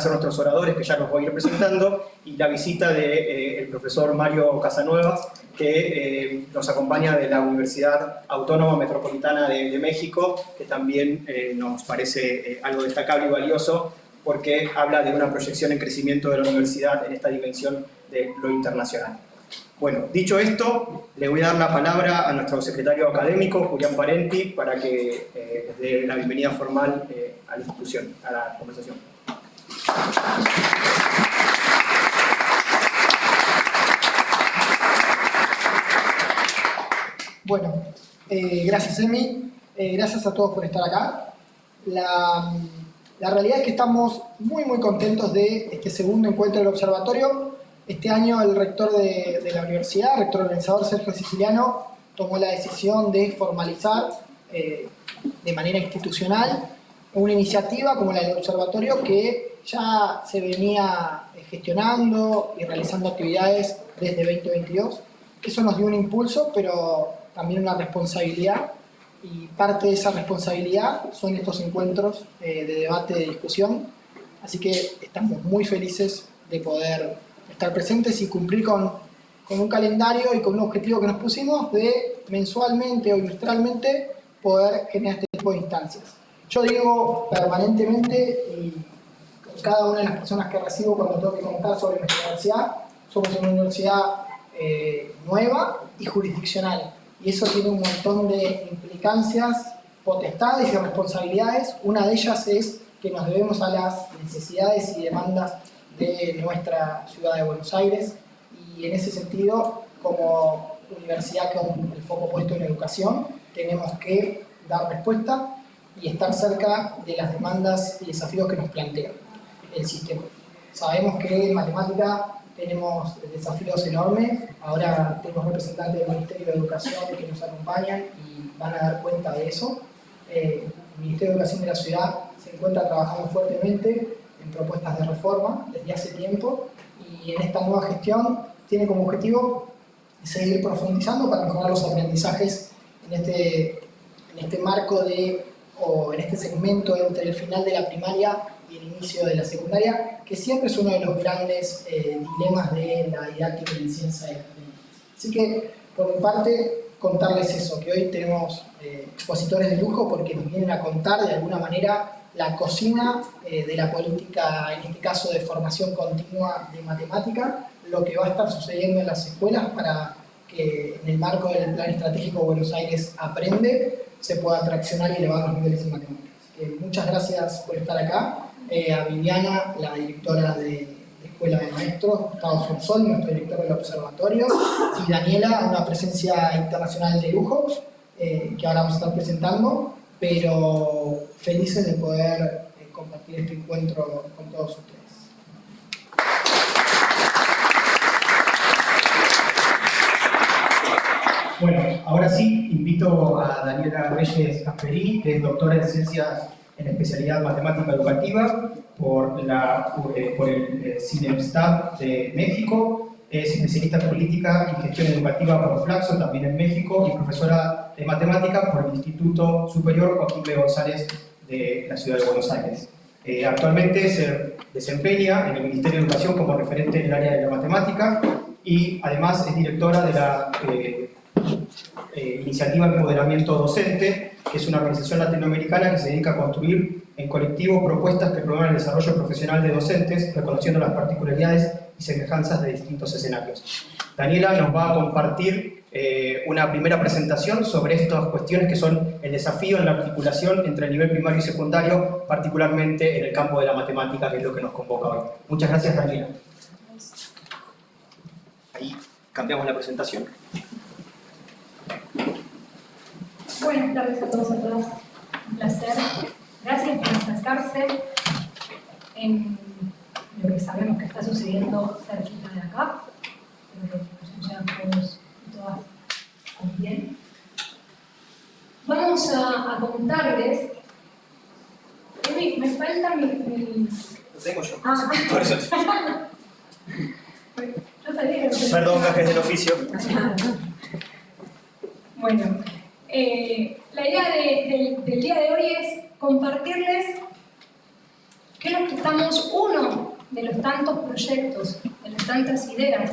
ser nuestros oradores, que ya los voy a ir presentando, y la visita del profesor Mario Casanuevas, que nos acompaña de la Universidad Autónoma Metropolitana de México, que también nos parece algo destacable y valioso, porque habla de una proyección en crecimiento de la universidad en esta dimensión de lo internacional. Bueno, dicho esto, le voy a dar la palabra a nuestro secretario académico, Julián Parenti, para que dé la bienvenida formal a la institución, a la conversación. Bueno, gracias Emi, gracias a todos por estar acá. La realidad es que estamos muy contentos de este segundo encuentro del observatorio. Este año el rector de la universidad, el rector organizador Sergio Siciliano, tomó la decisión de formalizar de manera institucional una iniciativa como la del observatorio que ya se venía gestionando y realizando actividades desde 2022. Eso nos dio un impulso, pero también una responsabilidad, y parte de esa responsabilidad son estos encuentros de debate, de discusión. Así que estamos muy felices de poder estar presentes y cumplir con un calendario y con un objetivo que nos pusimos de mensualmente o trimestralmente poder generar este tipo de instancias. Yo digo permanentemente, y con cada una de las personas que recibo cuando tengo que contar sobre nuestra universidad, somos una universidad nueva y jurisdiccional. Y eso tiene un montón de implicancias, potestades y responsabilidades. Una de ellas es que nos debemos a las necesidades y demandas de nuestra ciudad de Buenos Aires, y en ese sentido, como universidad con el foco puesto en educación, tenemos que dar respuesta y estar cerca de las demandas y desafíos que nos plantea el sistema. Sabemos que en matemática tenemos desafíos enormes. Ahora tenemos representantes del Ministerio de Educación que nos acompañan y van a dar cuenta de eso. El Ministerio de Educación de la ciudad se encuentra trabajando fuertemente en propuestas de reforma desde hace tiempo, y en esta nueva gestión tiene como objetivo seguir profundizando para mejorar los aprendizajes en este marco o en este segmento entre el final de la primaria y el inicio de la secundaria, que siempre es uno de los grandes dilemas de la didáctica y la ciencia de la matemática. Así que, por mi parte, contarles eso, que hoy tenemos expositores de lujo porque nos vienen a contar de alguna manera la cocina de la política, en este caso de formación continua de matemática, lo que va a estar sucediendo en las escuelas para que en el marco del Plan Estratégico Buenos Aires Aprende se pueda traccionar y elevar los niveles en matemáticas. Así que muchas gracias por estar acá. A Viviana, la directora de Escuela de Maestros, Gustavo Sonsol, nuestro director del observatorio, y Daniela, una presencia internacional de lujo, que ahora vamos a estar presentando, pero felices de poder compartir este encuentro con todos ustedes. Bueno, ahora sí, invito a Daniela Reyes Gasperini, que es doctora en Ciencias en especialidad Matemática Educativa por el CINESTAD de México. Es especialista en política y gestión educativa por Flaxo, también en México, y profesora de matemática por el Instituto Superior Joaquín B. González de la Ciudad de Buenos Aires. Actualmente se desempeña en el Ministerio de Educación como referente en el área de la matemática, y además es directora de la Iniciativa Empoderamiento Docente, que es una organización latinoamericana que se dedica a construir en colectivo propuestas que promuevan el desarrollo profesional de docentes, reconociendo las particularidades y semejanzas de distintos escenarios. Daniela nos va a compartir una primera presentación sobre estas cuestiones que son el desafío en la articulación entre el nivel primario y secundario, particularmente en el campo de la matemática, que es lo que nos convoca hoy. Muchas gracias, Daniela. Ahí cambiamos la presentación. Buenas tardes a todos y a todas. Un placer. Gracias por acercarse en lo que sabemos que está sucediendo cerquita de acá. Espero que nos llegan todos y todas bien. Vamos a contarles. Me falta mi... Lo tengo yo. Ah. Por eso. Yo sabía que... Perdón, gajes del oficio. Bueno, la idea del día de hoy es compartirles que es lo que estamos, uno de los tantos proyectos, de las tantas ideas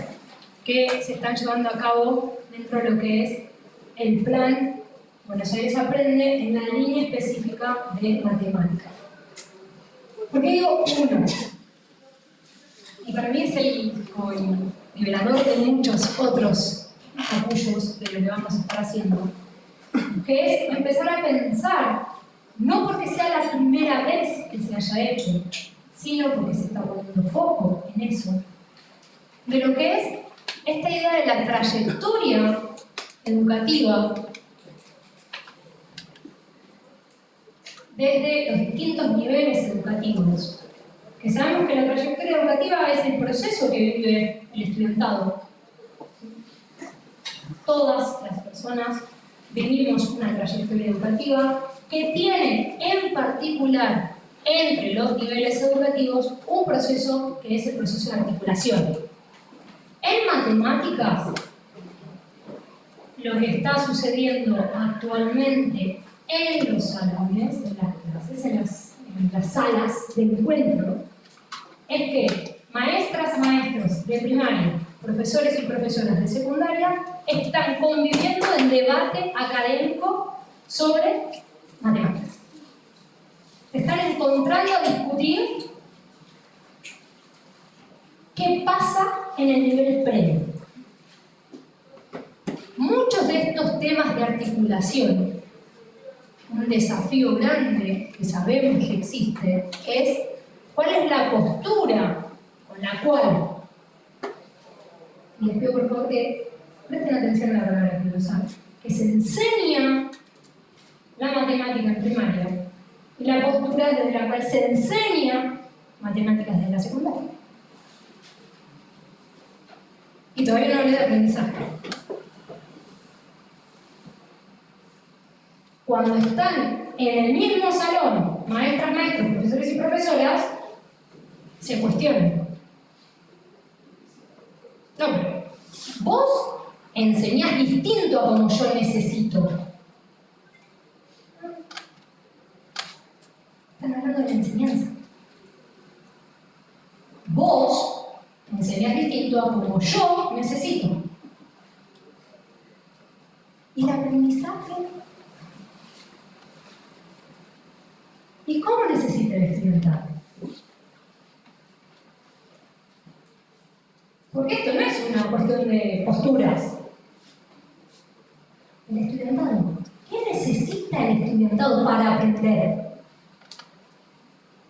que se están llevando a cabo dentro de lo que es el plan Buenos Aires Aprende en la línea específica de matemática. ¿Por qué digo uno? Y para mí es el nivelador de muchos otros apoyos de lo que vamos a estar haciendo, que es empezar a pensar, no porque sea la primera vez que se haya hecho, sino porque se está poniendo foco en eso, de lo que es esta idea de la trayectoria educativa desde los distintos niveles educativos. Que sabemos que la trayectoria educativa es el proceso que vive el estudiantado. Todas las personas vivimos una trayectoria educativa que tiene en particular entre los niveles educativos un proceso que es el proceso de articulación. En matemáticas, lo que está sucediendo actualmente en los salones, en las clases, en las salas de encuentro, es que maestras, maestros de primaria, profesores y profesoras de secundaria están conviviendo en debate académico sobre matemáticas. Se están encontrando a discutir qué pasa en el nivel previo. Muchos de estos temas de articulación, un desafío grande que sabemos que existe, es cuál es la postura con la cual, y les pido por favor que presten atención a la palabra que lo saben, que se enseña la matemática en primaria y la postura desde la cual se enseña matemáticas desde la secundaria. Y todavía no hablé de aprendizaje. Cuando están en el mismo salón, maestras, maestros, profesores y profesoras, se cuestionan. No, pero vos enseñás distinto a como yo necesito. Están hablando de la enseñanza. Vos enseñás distinto a como yo necesito. ¿Y el aprendizaje? ¿Y cómo necesita el estudiantado? Porque esto no es una cuestión de posturas. El estudiantado. ¿Qué necesita el estudiantado para aprender?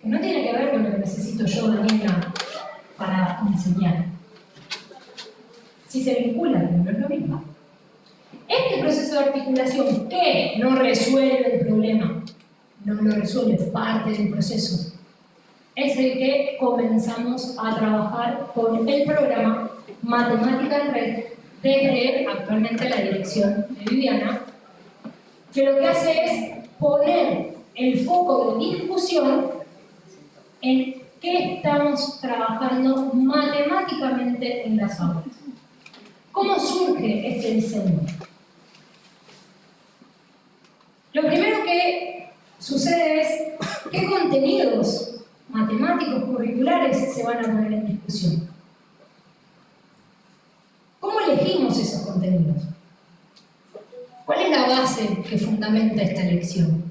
Que no tiene que ver con lo que necesito yo, Daniela, para enseñar. Si se vincula, pero no es lo mismo. Este proceso de articulación que no resuelve el problema, no lo resuelve, es parte del proceso, es el que comenzamos a trabajar con el programa Matemática en Red desde actualmente la dirección de Viviana, que lo que hace es poner el foco de discusión en qué estamos trabajando matemáticamente en las aulas. ¿Cómo surge este diseño? Lo primero que sucede es qué contenidos matemáticos curriculares se van a poner en discusión. ¿Cómo elegimos esos contenidos? ¿Cuál es la base que fundamenta esta elección?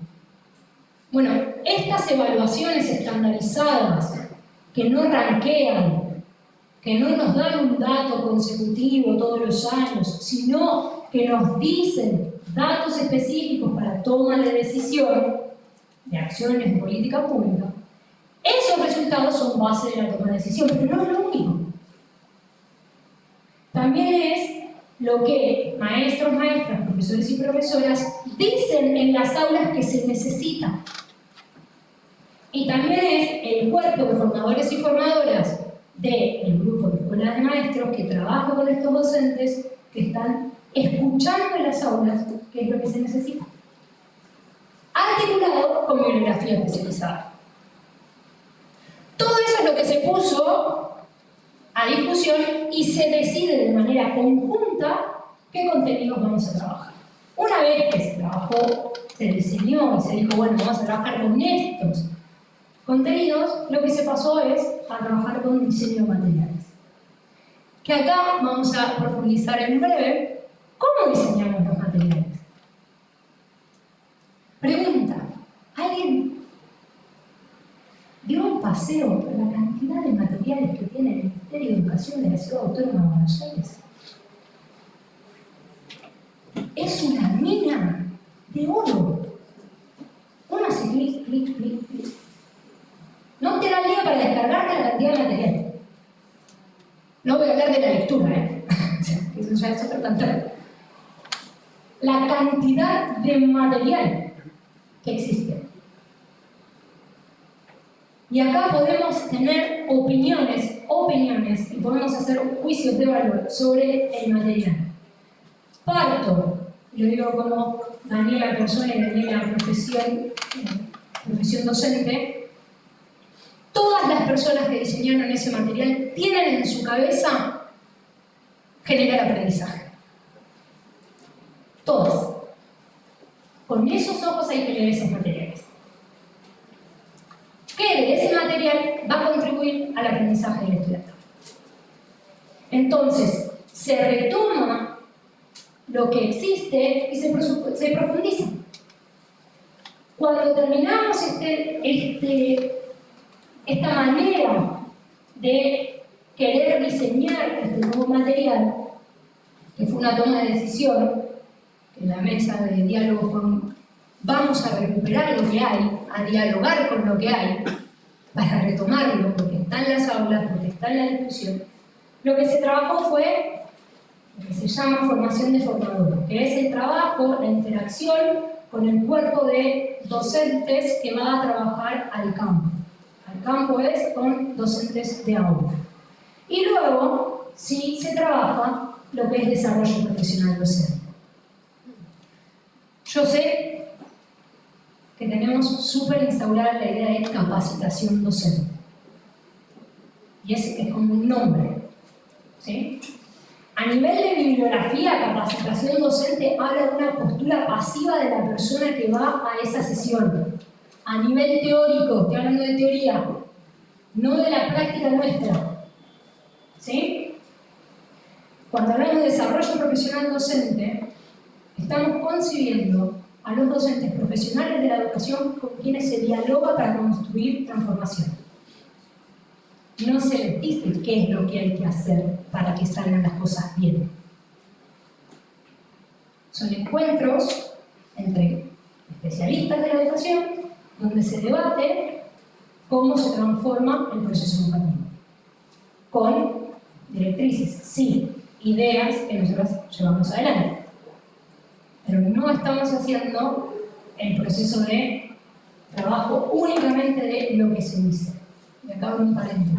Bueno, estas evaluaciones estandarizadas que no ranquean, que no nos dan un dato consecutivo todos los años, sino que nos dicen datos específicos para toma de decisión de acciones de política pública, esos resultados son base de la toma de decisión, pero no es lo único. También es lo que maestros, maestras, profesores y profesoras dicen en las aulas que se necesita. Y también es el cuerpo de formadores y formadoras del grupo de escuelas de maestros que trabaja con estos docentes que están escuchando en las aulas qué es lo que se necesita. Articulado con bibliografía especializada. Todo eso es lo que se puso a discusión y se decide de manera conjunta qué contenidos vamos a trabajar. Una vez que se trabajó, se diseñó y se dijo, bueno, vamos a trabajar con estos contenidos, lo que se pasó es a trabajar con diseño de materiales. Que acá vamos a profundizar en breve cómo diseñamos los materiales. Pregunta, ¿alguien dio un paseo por la cantidad de materiales que tiene el Ministerio de Educación de la Ciudad Autónoma de Buenos Aires? Es una mina de oro. Uno hace clic, clic, clic, clic. No te da el día para descargarte la cantidad de material. No voy a hablar de la lectura, eso ya es otro cantar. La cantidad de material que existe. Y acá podemos tener opiniones, y podemos hacer juicios de valor sobre el material. Parto, lo digo como Daniela persona y Daniela profesión docente, todas las personas que diseñaron ese material tienen en su cabeza generar aprendizaje. Todas. Con esos ojos hay que leer esos materiales. Que de ese material va a contribuir al aprendizaje del estudiante. Entonces, se retoma lo que existe y se profundiza. Cuando terminamos esta manera de querer diseñar este nuevo material, que fue una toma de decisión, que en la mesa de diálogo fue vamos a recuperar lo que hay, a dialogar con lo que hay, para retomarlo, porque está en las aulas, porque está en la discusión, lo que se trabajó fue lo que se llama formación de formadores, que es el trabajo, la interacción con el cuerpo de docentes que va a trabajar al campo. Al campo es con docentes de aula. Y luego, sí se trabaja lo que es desarrollo profesional docente. Yo sé que tenemos súper instaurada la idea de capacitación docente. Y es como un nombre. ¿Sí? A nivel de bibliografía, capacitación docente habla de una postura pasiva de la persona que va a esa sesión. A nivel teórico, estoy hablando de teoría, no de la práctica nuestra. ¿Sí? Cuando hablamos de desarrollo profesional docente, estamos concibiendo a los docentes profesionales de la educación con quienes se dialoga para construir transformación. No se les dice qué es lo que hay que hacer para que salgan las cosas bien. Son encuentros entre especialistas de la educación donde se debate cómo se transforma el proceso educativo. Con directrices, sí, ideas que nosotros llevamos adelante. Pero no estamos haciendo el proceso de trabajo únicamente de lo que se dice. Y acá abro un paréntesis.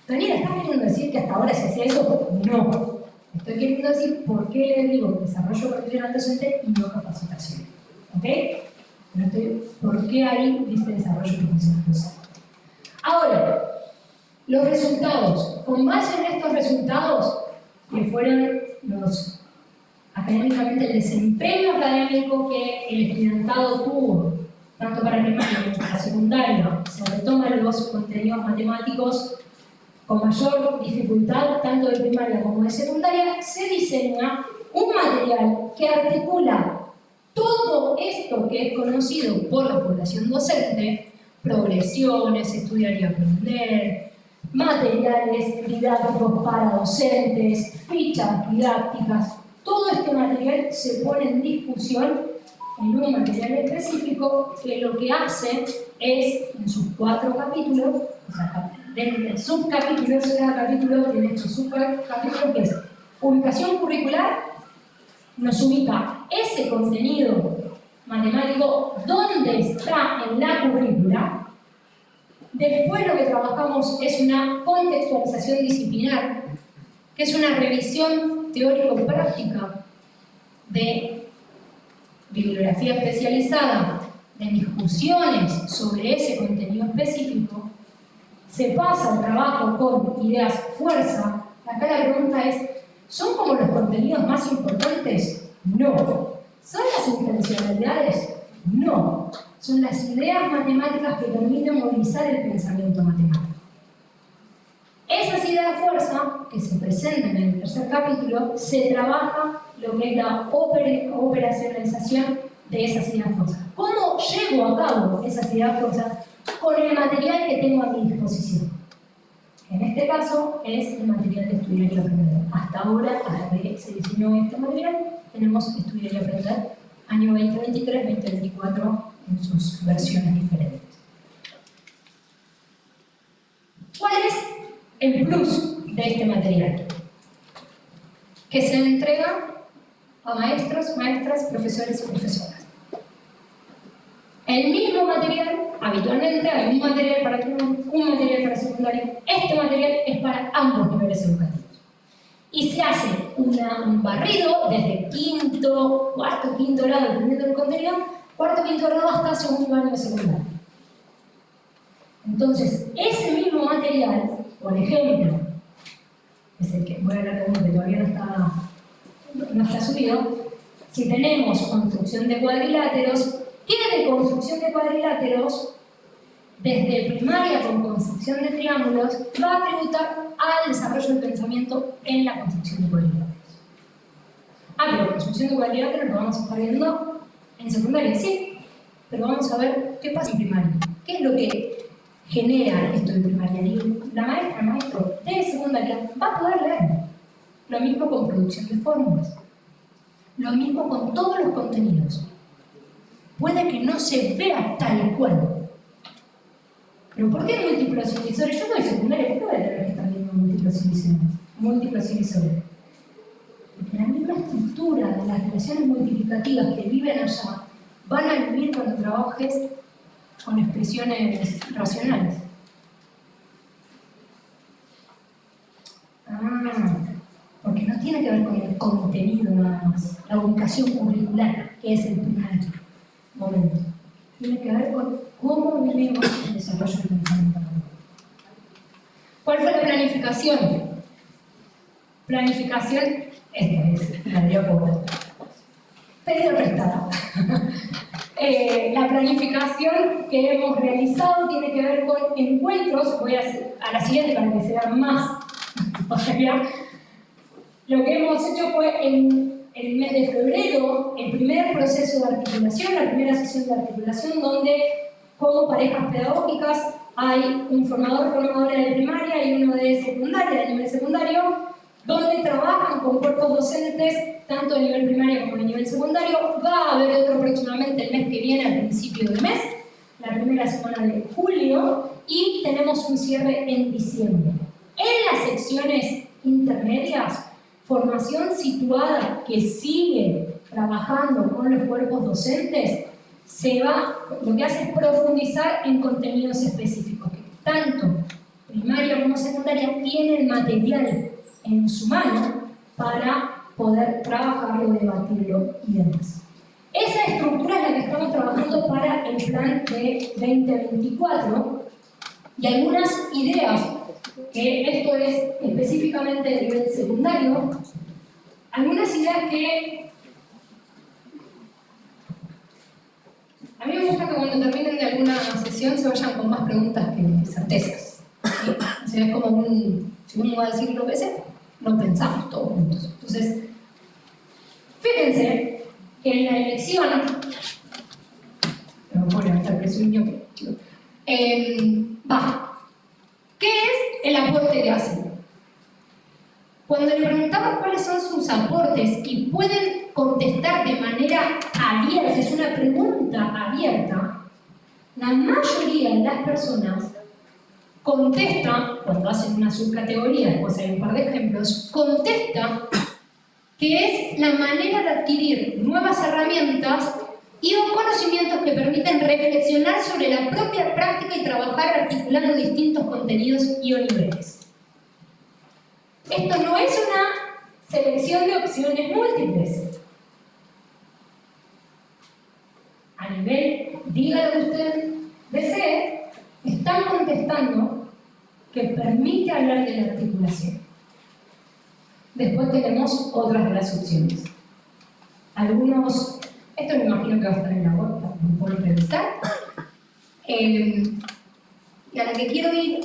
Daniela, ¿estás queriendo decir que hasta ahora se hacía eso? No. Estoy queriendo decir por qué le digo desarrollo profesional docente y no capacitación. ¿Ok? ¿Por qué ahí dice desarrollo profesional docente? Ahora, los resultados. Con base en estos resultados, que fueron académicamente el desempeño académico que el estudiantado tuvo, tanto para primaria como para secundaria, se retoman los contenidos matemáticos con mayor dificultad, tanto de primaria como de secundaria, se diseña un material que articula todo esto que es conocido por la población docente, progresiones, estudiar y aprender, materiales didácticos para docentes, fichas didácticas. Todo este material se pone en discusión en un material específico que lo que hace es, en sus 4 capítulos, o sea, de subcapítulos, cada capítulo tiene estos subcapítulos que es ubicación curricular, nos ubica ese contenido matemático donde está en la currícula. Después lo que trabajamos es una contextualización disciplinar, que es una revisión teórico-práctica de bibliografía especializada, de discusiones sobre ese contenido específico. Se pasa al trabajo con ideas fuerza. Acá la pregunta es, ¿son como los contenidos más importantes? No. ¿Son las intencionalidades? No. son las ideas matemáticas que permiten movilizar el pensamiento matemático. Esas ideas fuerza que se presentan en el tercer capítulo, se trabaja lo que es la operacionalización de esas ideas fuerza. ¿Cómo llevo a cabo esas ideas fuerza? Con el material que tengo a mi disposición. En este caso es el material de Estudiar y Aprender. Hasta ahora, hasta que se diseñó este material, tenemos Estudiar y Aprender, año 2023-2024, en sus versiones diferentes. ¿Cuál es el plus de este material? Que se entrega a maestros, maestras, profesores y profesoras. El mismo material, habitualmente hay un material para primaria, un material para secundaria. Este material es para ambos niveles educativos. Y se hace un barrido desde cuarto, quinto grado, dependiendo del contenido, cuarto, quinto grado hasta segundo año de secundaria. Entonces, ese mismo material, por ejemplo, es el que voy a hablar de uno que todavía no está subido. Si tenemos construcción de cuadriláteros, ¿qué de construcción de cuadriláteros? Desde primaria con construcción de triángulos, va a tributar al desarrollo del pensamiento en la construcción de cuadriláteros. Pero construcción de cuadriláteros lo vamos a estar viendo en secundaria, sí, pero vamos a ver qué pasa en primaria. ¿Qué es lo que genera esto de primaria? Y la maestra, el maestro de secundaria va a poder leer. Lo mismo con producción de fórmulas. Lo mismo con todos los contenidos. Puede que no se vea tal cual. ¿Pero por qué múltiplos divisores? Yo doy secundaria, ¿por qué voy a tener que estar viendo múltiplos divisores? Porque la misma estructura de las relaciones multiplicativas que viven allá van a vivir cuando trabajes con expresiones racionales. Porque no tiene que ver con el contenido nada más, la ubicación curricular, que es el primer momento. Tiene que ver con cómo vivimos el desarrollo del pensamiento. ¿Cuál fue la planificación? Planificación, esta es la de Leopoldo. Pedida prestada. La planificación que hemos realizado tiene que ver con encuentros. Voy a la siguiente para que se vean más. Lo que hemos hecho fue en el mes de febrero, el primer proceso de articulación, la primera sesión de articulación, donde como parejas pedagógicas hay un formador o formadora de primaria y uno de secundaria, de nivel secundario, donde trabajan con cuerpos docentes, tanto de nivel primario como de nivel secundario. Va a haber otro próximamente el mes que viene, al principio del mes, la primera semana de julio, y tenemos un cierre en diciembre. En las secciones intermedias, formación situada que sigue trabajando con los cuerpos docentes, lo que hace es profundizar en contenidos específicos, que tanto primaria como secundaria tienen material en su mano para poder trabajarlo, debatirlo y demás. Esa estructura es la que estamos trabajando para el plan de 2024 y algunas ideas, que esto es específicamente de nivel secundario, algunas ideas que a mí me gusta que cuando terminen de alguna sesión se vayan con más preguntas que certezas. ¿Sí? O sea, es como si uno va a decir lo que sé, lo pensamos todos juntos. Entonces, fíjense que en la elección, me voy a levantar preso el niño, ¿qué es el aporte que hacen? Cuando le preguntamos cuáles son sus aportes y pueden contestar de manera abierta, es una pregunta abierta, la mayoría de las personas contesta, cuando hacen una subcategoría, después hay un par de ejemplos, contesta que es la manera de adquirir nuevas herramientas y conocimientos que permiten reflexionar sobre la propia práctica y trabajar articulando distintos contenidos y niveles. Esto no es una selección de opciones múltiples. A nivel, diga lo que usted desee, están contestando que permite hablar de la articulación. Después tenemos otras de las opciones. Algunos Esto me imagino que va a estar en la web, para poder revisar. Y a la que quiero ir,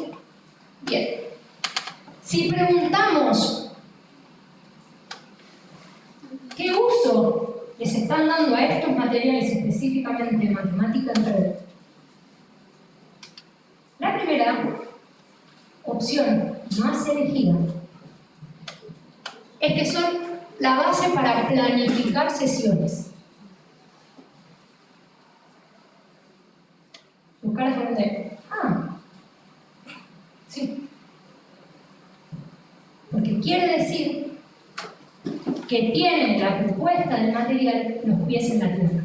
bien. Si preguntamos qué uso les están dando a estos materiales, específicamente matemática en red, la primera opción más elegida es que son la base para planificar sesiones. Sus caras fueron de, sí. Porque quiere decir que tienen la propuesta del material los pies en la tierra.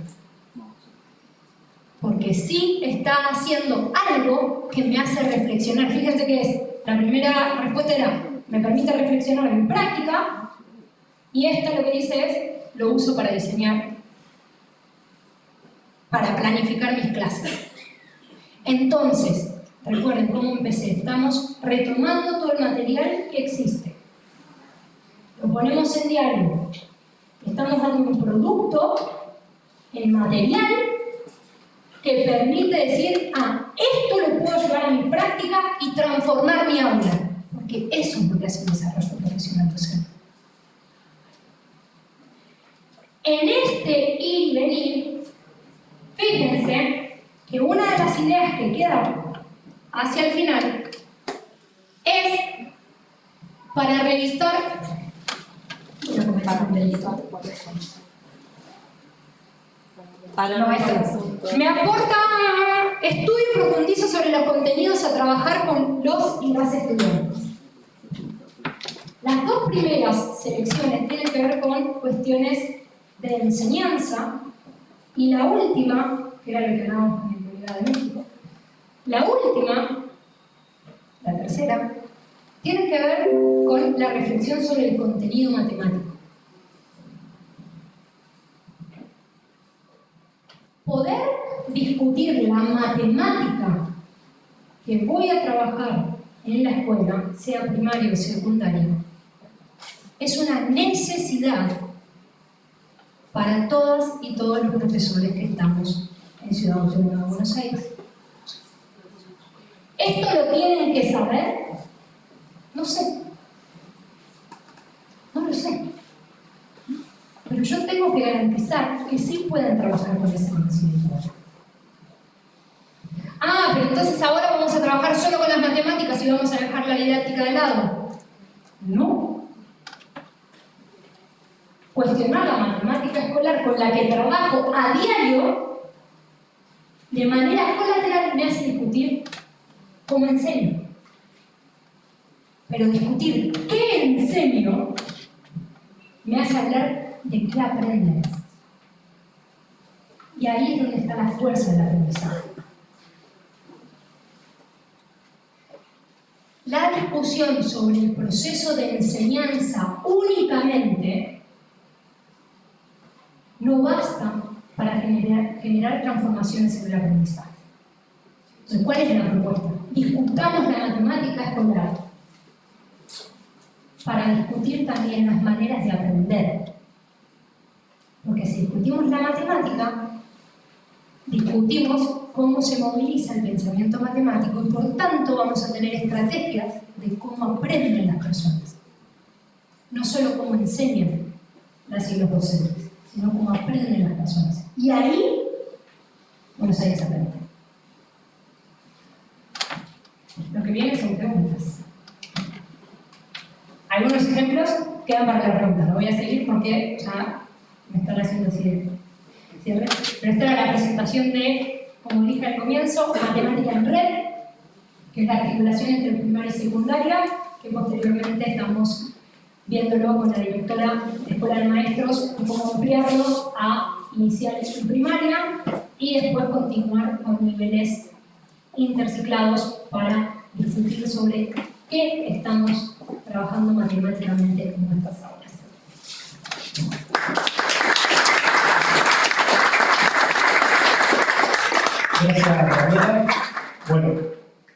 Porque sí está haciendo algo que me hace reflexionar. Fíjense que es, la primera respuesta era, me permite reflexionar en mi práctica, y esta lo que dice es, lo uso para diseñar, para planificar mis clases. Entonces, recuerden cómo empecé, estamos retomando todo el material que existe. Lo ponemos en diálogo. Estamos dando un producto, el material, que permite decir, esto lo puedo llevar a mi práctica y transformar mi aula. Porque eso es lo que hace un desarrollo profesional docente. En este ir y venir, fíjense que una de las ideas que queda hacia el final es para revisar. Voy a comentar un delito. Me aporta estudio y profundizo sobre los contenidos a trabajar con los y las estudiantes. Las dos primeras selecciones tienen que ver con cuestiones de enseñanza, y la última, que era lo que hablábamos con la Comunidad de México, la última, la tercera, tiene que ver con la reflexión sobre el contenido matemático. Poder discutir la matemática que voy a trabajar en la escuela, sea primaria o secundaria, es una necesidad para todas y todos los profesores que estamos en Ciudad Autónoma de Buenos Aires. ¿Esto lo tienen que saber? No sé. No lo sé. Pero yo tengo que garantizar que sí pueden trabajar con ese conocimiento. Pero entonces ahora vamos a trabajar solo con las matemáticas y vamos a dejar la didáctica de lado. No. Cuestionar la matemática escolar con la que trabajo a diario, de manera colateral, me hace discutir cómo enseño. Pero discutir qué enseño me hace hablar de qué aprendes. Y ahí es donde está la fuerza del aprendizaje. La discusión sobre el proceso de enseñanza únicamente no basta para generar transformaciones en el aprendizaje. Entonces, ¿cuál es la propuesta? Discutamos la matemática escolar para discutir también las maneras de aprender. Porque si discutimos la matemática, discutimos cómo se moviliza el pensamiento matemático y por tanto vamos a tener estrategias de cómo aprenden las personas. No solo cómo enseñan las y los docentes, sino cómo aprenden las personas. Y ahí, Buenos Aires aprende. Lo que viene son preguntas. Algunos ejemplos quedan para la pregunta. Lo voy a seguir porque ya me están haciendo así de cierre. Pero esta era la presentación de, como dije al comienzo, matemática en red, que es la articulación entre primaria y secundaria, que posteriormente estamos viéndolo con la directora de Escuela de Maestros, cómo ampliarlo a iniciales y primaria, y después continuar con niveles interciclados para discutir sobre qué estamos trabajando matemáticamente en nuestras aulas. Gracias, Daniela. Bueno,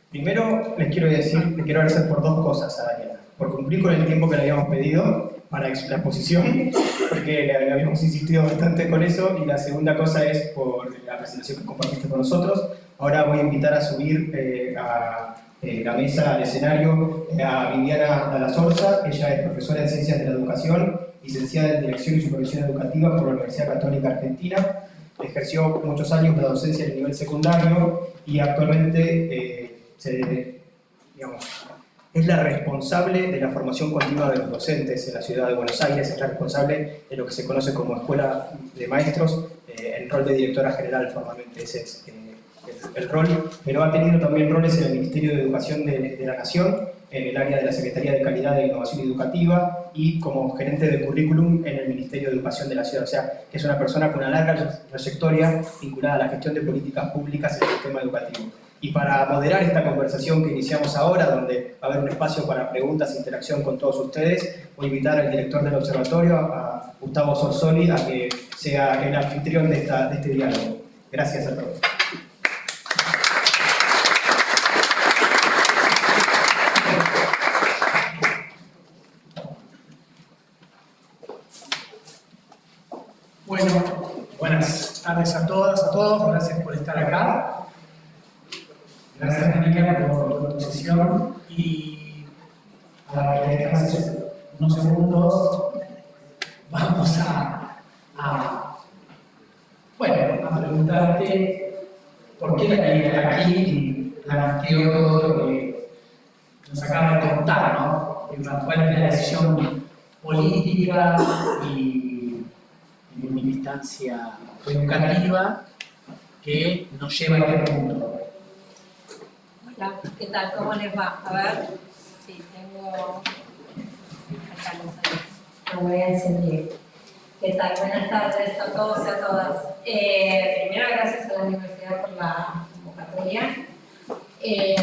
primero les quiero agradecer por dos cosas a Daniela. Por cumplir con el tiempo que le habíamos pedido para la exposición, porque que le habíamos insistido bastante con eso. Y la segunda cosa es por la presentación que compartiste con nosotros. Ahora voy a invitar a subir a la mesa, al escenario, a Viviana Dallazorza. Ella es profesora en Ciencias de la Educación, licenciada en Dirección y Supervisión Educativa por la Universidad Católica Argentina. Ejerció muchos años la docencia en el nivel secundario y actualmente es la responsable de la formación continua de los docentes en la ciudad de Buenos Aires, es la responsable de lo que se conoce como Escuela de Maestros, en rol de directora general formalmente, ese es el rol, pero ha tenido también roles en el Ministerio de Educación de la Nación, en el área de la Secretaría de Calidad e Innovación Educativa y como gerente de currículum en el Ministerio de Educación de la Ciudad. O sea, que es una persona con una larga trayectoria vinculada a la gestión de políticas públicas en el sistema educativo. Y para moderar esta conversación que iniciamos ahora, donde va a haber un espacio para preguntas e interacción con todos ustedes, voy a invitar al director del observatorio, a Gustavo Sorsoli, a que sea el anfitrión de este diálogo. Gracias a todos. Bueno, buenas tardes a todas, a todos, gracias por estar acá. Gracias, Mónica, por tu exposición. Y para que me dejas unos segundos, vamos a preguntarte por qué la idea aquí y planteó todo lo que nos acaba de contar, ¿no? ¿Cuál es la decisión política y en una instancia educativa que nos lleva a este punto? Hola, ¿qué tal? ¿Cómo les va? A ver, sí, tengo... Acá lo voy a encender. ¿Qué tal? Buenas tardes a todos y a todas. Primero, gracias a la universidad por la convocatoria. Y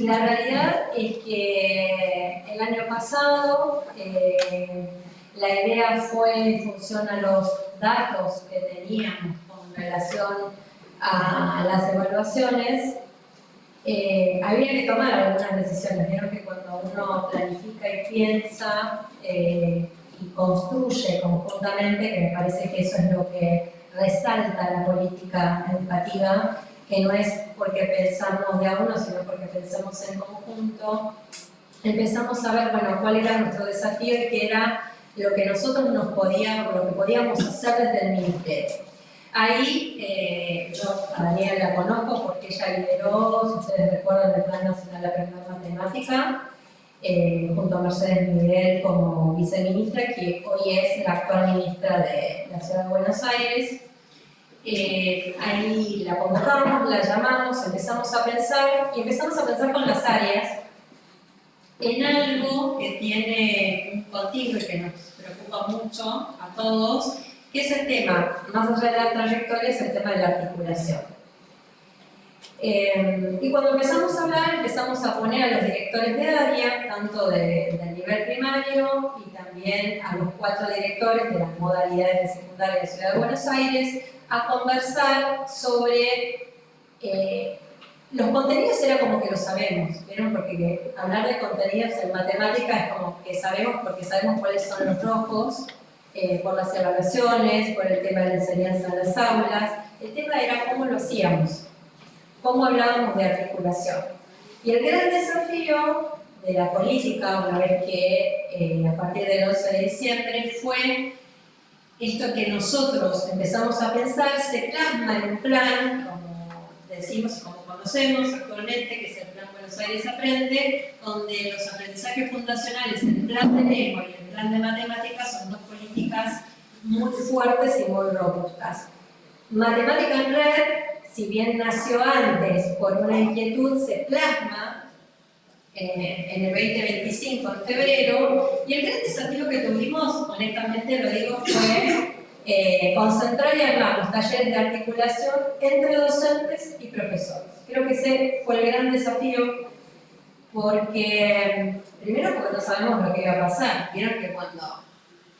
la realidad es que el año pasado la idea fue en función a los datos que teníamos con relación a las evaluaciones. Había que tomar algunas decisiones. Vieron que cuando uno planifica y piensa y construye conjuntamente, que me parece que eso es lo que resalta la política educativa, que no es porque pensamos de a uno, sino porque pensamos en conjunto, empezamos a ver, bueno, cuál era nuestro desafío y qué era lo que nosotros lo que podíamos hacer desde el ministerio. Ahí yo a Daniela la conozco porque ella lideró, si ustedes recuerdan, el Plan Nacional de Aprender Matemática, junto a Mercedes Miguel como viceministra, que hoy es la actual ministra de la Ciudad de Buenos Aires. Ahí la convocamos, la llamamos, empezamos a pensar con las áreas en algo que tiene un contigo y que nos preocupa mucho a todos, que es el tema, más allá de la trayectoria, es el tema de la articulación. Y cuando empezamos a hablar, empezamos a poner a los directores de área, tanto del nivel primario y también a los 4 directores de las modalidades de secundaria de la Ciudad de Buenos Aires, a conversar sobre los contenidos. Era como que lo sabemos, ¿vieron? Porque hablar de contenidos en matemática es como que sabemos, porque sabemos cuáles son los rojos, por las evaluaciones, por el tema de la enseñanza en las aulas. El tema era cómo lo hacíamos, cómo hablábamos de articulación. Y el gran desafío de la política, una vez que a partir del 11 de diciembre, fue esto que nosotros empezamos a pensar, se plasma en un plan, como decimos y como conocemos actualmente, que es el Plan Buenos Aires Aprende, donde los aprendizajes fundacionales, el plan de lengua y el plan de matemáticas son 2 políticas muy fuertes y muy robustas. Matemática en Red, si bien nació antes por una inquietud, se plasma en el 2025, en febrero, y el gran desafío que tuvimos, honestamente lo digo, fue concentrar y armar los talleres de articulación entre docentes y profesores. Creo que ese fue el gran desafío, porque primero porque no sabemos lo que iba a pasar. Vieron que cuando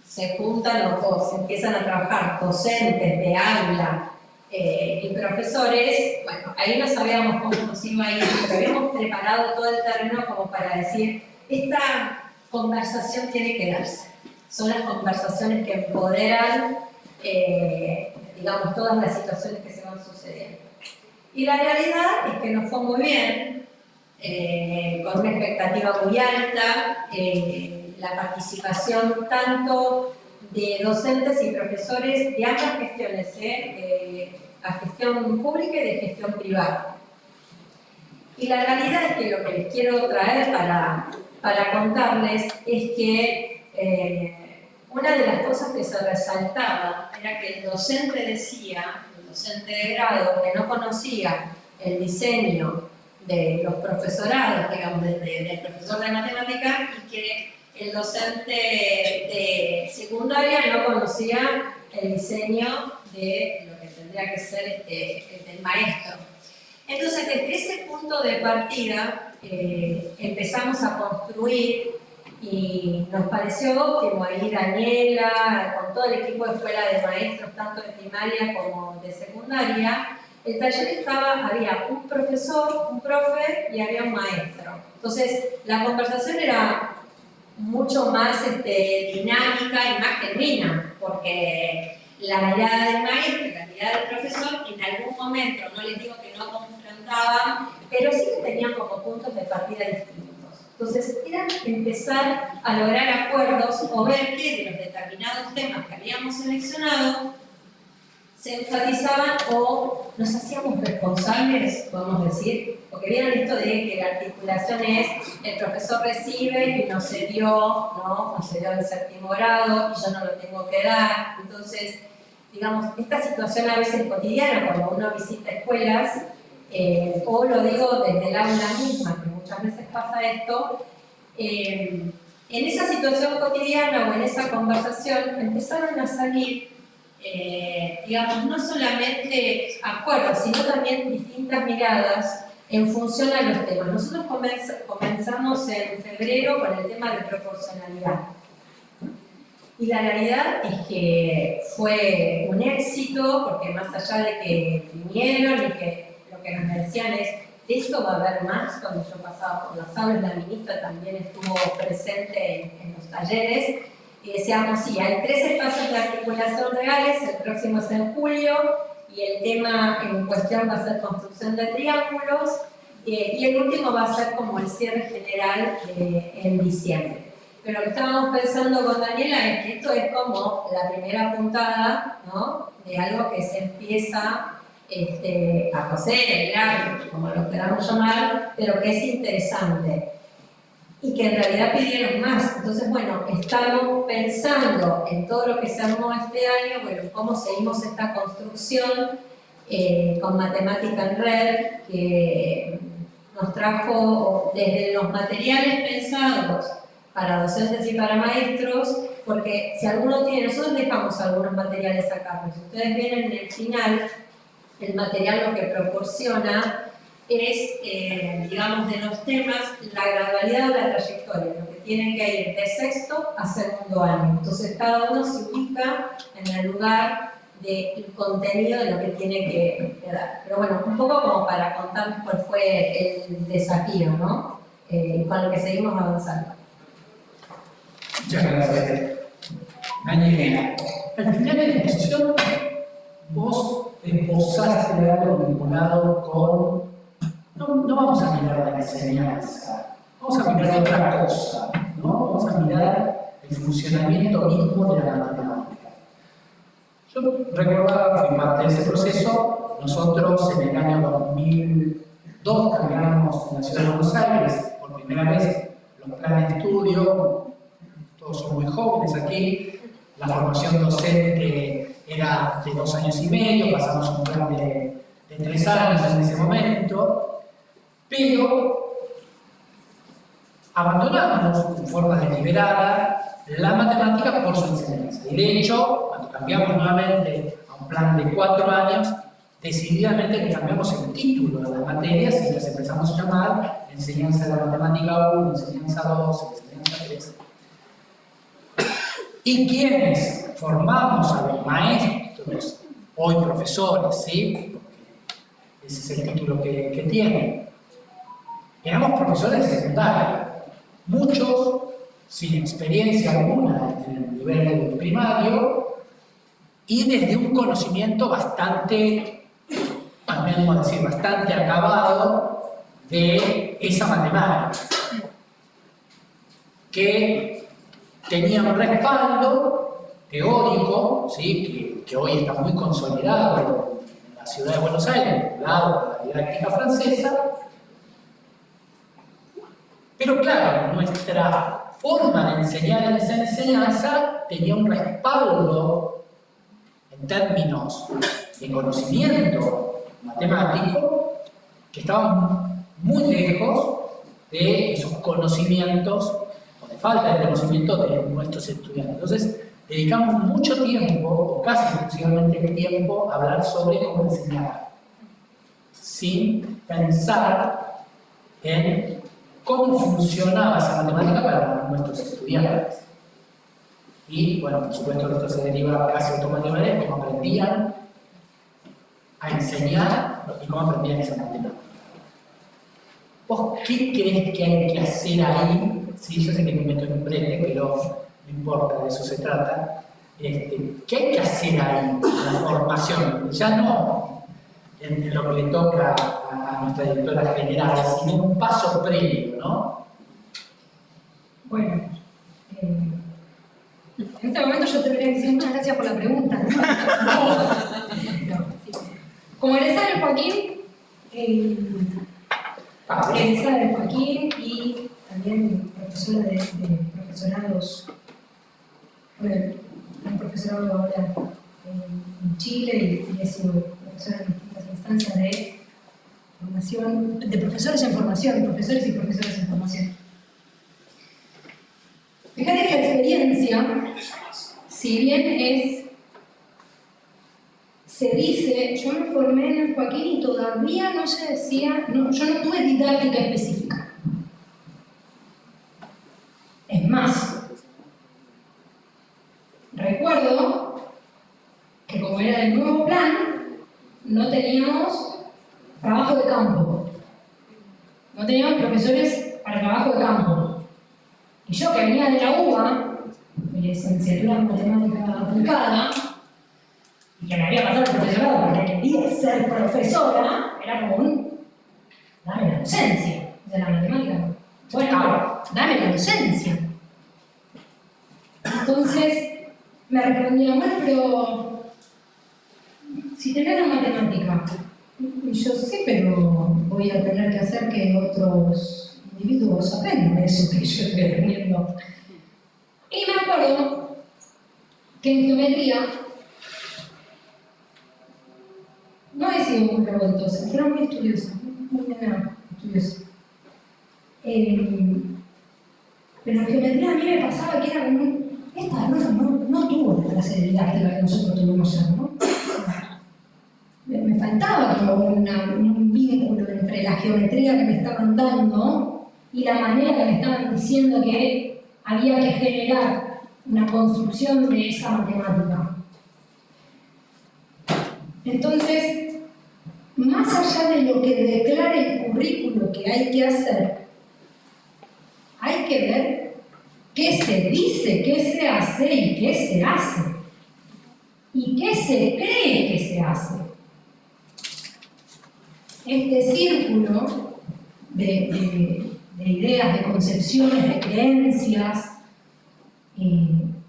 se juntan los dos, se empiezan a trabajar docentes de aula y profesores, bueno, ahí no sabíamos cómo nos iba a ir, pero habíamos preparado todo el terreno como para decir, esta conversación tiene que darse. son las conversaciones que empoderan, digamos, todas las situaciones que se van sucediendo. Y la realidad es que nos fue muy bien, con una expectativa muy alta, la participación tanto de docentes y profesores de ambas gestiones, a gestión pública y de gestión privada. Y la realidad es que lo que les quiero traer para contarles es que una de las cosas que se resaltaba era que el docente decía, el docente de grado, que no conocía el diseño de los profesorados, digamos, del profesor de matemática, y que el docente de secundaria no conocía el diseño de lo que tendría que ser el maestro. Entonces, desde ese punto de partida, empezamos a construir y nos pareció óptimo ahí Daniela, con todo el equipo de escuela de maestros, tanto de primaria como de secundaria. El taller había un profesor, un profe y había un maestro. Entonces, la conversación era mucho más dinámica y más genuina, porque la mirada del maestro y la mirada del profesor en algún momento, no les digo que no confrontaban, pero sí que tenían como puntos de partida distintos. Entonces, era empezar a lograr acuerdos o ver que de los determinados temas que habíamos seleccionado se enfatizaban o nos hacíamos responsables, podemos decir, porque vieron esto de que la articulación es el profesor recibe y no se dio el séptimo grado y yo no lo tengo que dar. Entonces, digamos, esta situación a veces cotidiana cuando uno visita escuelas, o lo digo desde el aula misma, que muchas veces pasa esto, en esa situación cotidiana o en esa conversación empezaron a salir, digamos, no solamente acuerdos, sino también distintas miradas en función a los temas. Nosotros comenzamos en febrero con el tema de proporcionalidad. Y la realidad es que fue un éxito, porque más allá de que vinieron y que lo que nos decían es, de esto va a haber más. Cuando yo pasaba por las aulas, la ministra también estuvo presente en los talleres, y decíamos, sí, hay 3 espacios de articulación reales, el próximo es en julio, y el tema en cuestión va a ser construcción de triángulos, y el último va a ser como el cierre general en diciembre. Pero lo que estábamos pensando con Daniela es que esto es como la primera puntada, ¿no?, de algo que se empieza a coser, como lo queramos llamar, pero que es interesante y que en realidad pidieron más. Entonces, bueno, estamos pensando en todo lo que se armó este año, bueno, cómo seguimos esta construcción con Matemática en Red, que nos trajo desde los materiales pensados para docentes y para maestros, porque si alguno tiene, nosotros dejamos algunos materiales acá, pero si ustedes ven en el final, el material lo que proporciona es, digamos, de los temas, la gradualidad o la trayectoria, lo que tienen que ir de sexto a segundo año. Entonces, cada uno se ubica en el lugar del contenido de lo que tiene que dar. Pero bueno, un poco como para contarles cuál fue el desafío, ¿no?, con el que seguimos avanzando. Muchas gracias. Daniela, al final de la exposición, vos esbozaste algo vinculado con. No vamos a mirar la enseñanza, vamos a mirar otra cosa, ¿no? Vamos a mirar el funcionamiento mismo de la matemática. Yo recordaba, fui parte de ese proceso. Nosotros en el año 2002 cambiamos en la ciudad de Buenos Aires por primera vez los planes de estudio. Todos son muy jóvenes aquí. La formación docente era de 2 años y medio, pasamos a un plan de 3 años en ese momento, pero abandonamos de forma deliberada la matemática por su enseñanza. Y de hecho, cuando cambiamos nuevamente a un plan de 4 años, decididamente cambiamos el título de las materias y las empezamos a llamar enseñanza de la matemática 1, enseñanza 2, enseñanza 3. Y quienes formamos a los maestros, hoy profesores, ¿sí?, porque ese es el título que tienen, éramos profesores de secundaria. Muchos sin experiencia alguna en el nivel primario y desde un conocimiento bastante, al menos decir, bastante acabado de esa matemática, que tenía un respaldo teórico, ¿sí? que hoy está muy consolidado en la ciudad de Buenos Aires, vinculado a la didáctica francesa. Pero claro, nuestra forma de enseñar en esa enseñanza tenía un respaldo en términos de conocimiento matemático que estaba muy lejos de esos conocimientos, o de falta de conocimiento de nuestros estudiantes. Entonces, dedicamos mucho tiempo, o casi exclusivamente tiempo, a hablar sobre cómo enseñar, sin pensar en cómo funcionaba esa matemática para nuestros estudiantes. Y, bueno, por supuesto, esto se deriva casi automáticamente de cómo aprendían a enseñar y cómo aprendían esa matemática. ¿Vos qué crees que hay que hacer ahí? Sí, yo sé que me meto en un brete, pero no importa, de eso se trata. ¿Qué hay que hacer ahí en la formación? Ya no en lo que le toca a nuestra directora general, sino un paso previo, ¿no? Bueno, en este momento yo tendría que decir muchas gracias por la pregunta. No, sí. Como egresada del Joaquín, egresada del Joaquín y también profesora de profesorados, bueno, un profesorado ahora en Chile y he sido profesora en distintas instancias de formación, de profesores en formación, profesores y profesoras en formación. Fíjate que la experiencia, si bien se dice, yo me formé en el Joaquín y todavía no se decía, yo no tuve didáctica específica. Es más, recuerdo que como era del nuevo plan, no teníamos trabajo de campo. No teníamos profesores para trabajo de campo. Y yo que venía de la UBA, mi licenciatura en matemática aplicada, y que me había pasado el profesorado porque quería ser profesora, era como dame la docencia de la matemática. Bueno, dame la docencia. Entonces me respondía, bueno, pero si tenés la matemática, y yo sí, pero voy a tener que hacer que otros individuos aprendan eso que yo estoy aprendiendo. Y me acuerdo que en geometría no he sido muy revoltosa, yo era muy estudiosa, muy nena estudiosa. Pero en geometría a mí me pasaba que era como esta profe no tuvo la clase de didáctica que nosotros tuvimos ya, ¿no? Me faltaba como un vínculo entre la geometría que me estaban dando y la manera que me estaban diciendo que había que generar una construcción de esa matemática. Entonces, más allá de lo que declare el currículo que hay que hacer, hay que ver qué se dice, qué se hace y qué se hace. Y qué se cree que se hace. Este círculo de ideas, de concepciones, de creencias,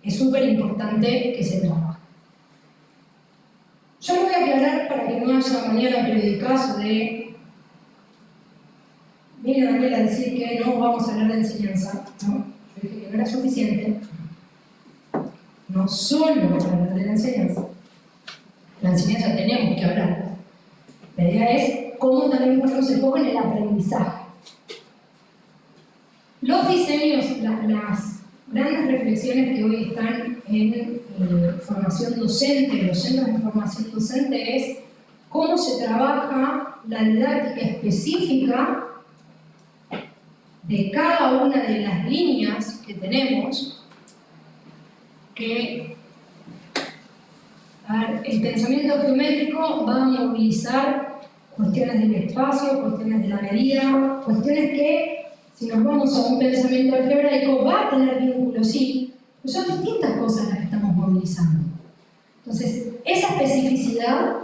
es súper importante que se trabaje. Yo lo voy a aclarar para que no haya mañana periodicazo de viene Daniel a decir que no vamos a hablar de enseñanza. No, yo dije que no era suficiente. No solo hablar de la enseñanza tenemos que hablar. La idea es cómo también ponemos el foco en el aprendizaje. Los diseños, las grandes reflexiones que hoy están en formación docente, los centros de formación docente, es cómo se trabaja la didáctica específica de cada una de las líneas que tenemos, que el pensamiento geométrico va a movilizar cuestiones del espacio, cuestiones de la medida, cuestiones que si nos vamos a un pensamiento algebraico, va a tener vínculos, sí, pero son distintas cosas las que estamos movilizando. Entonces, esa especificidad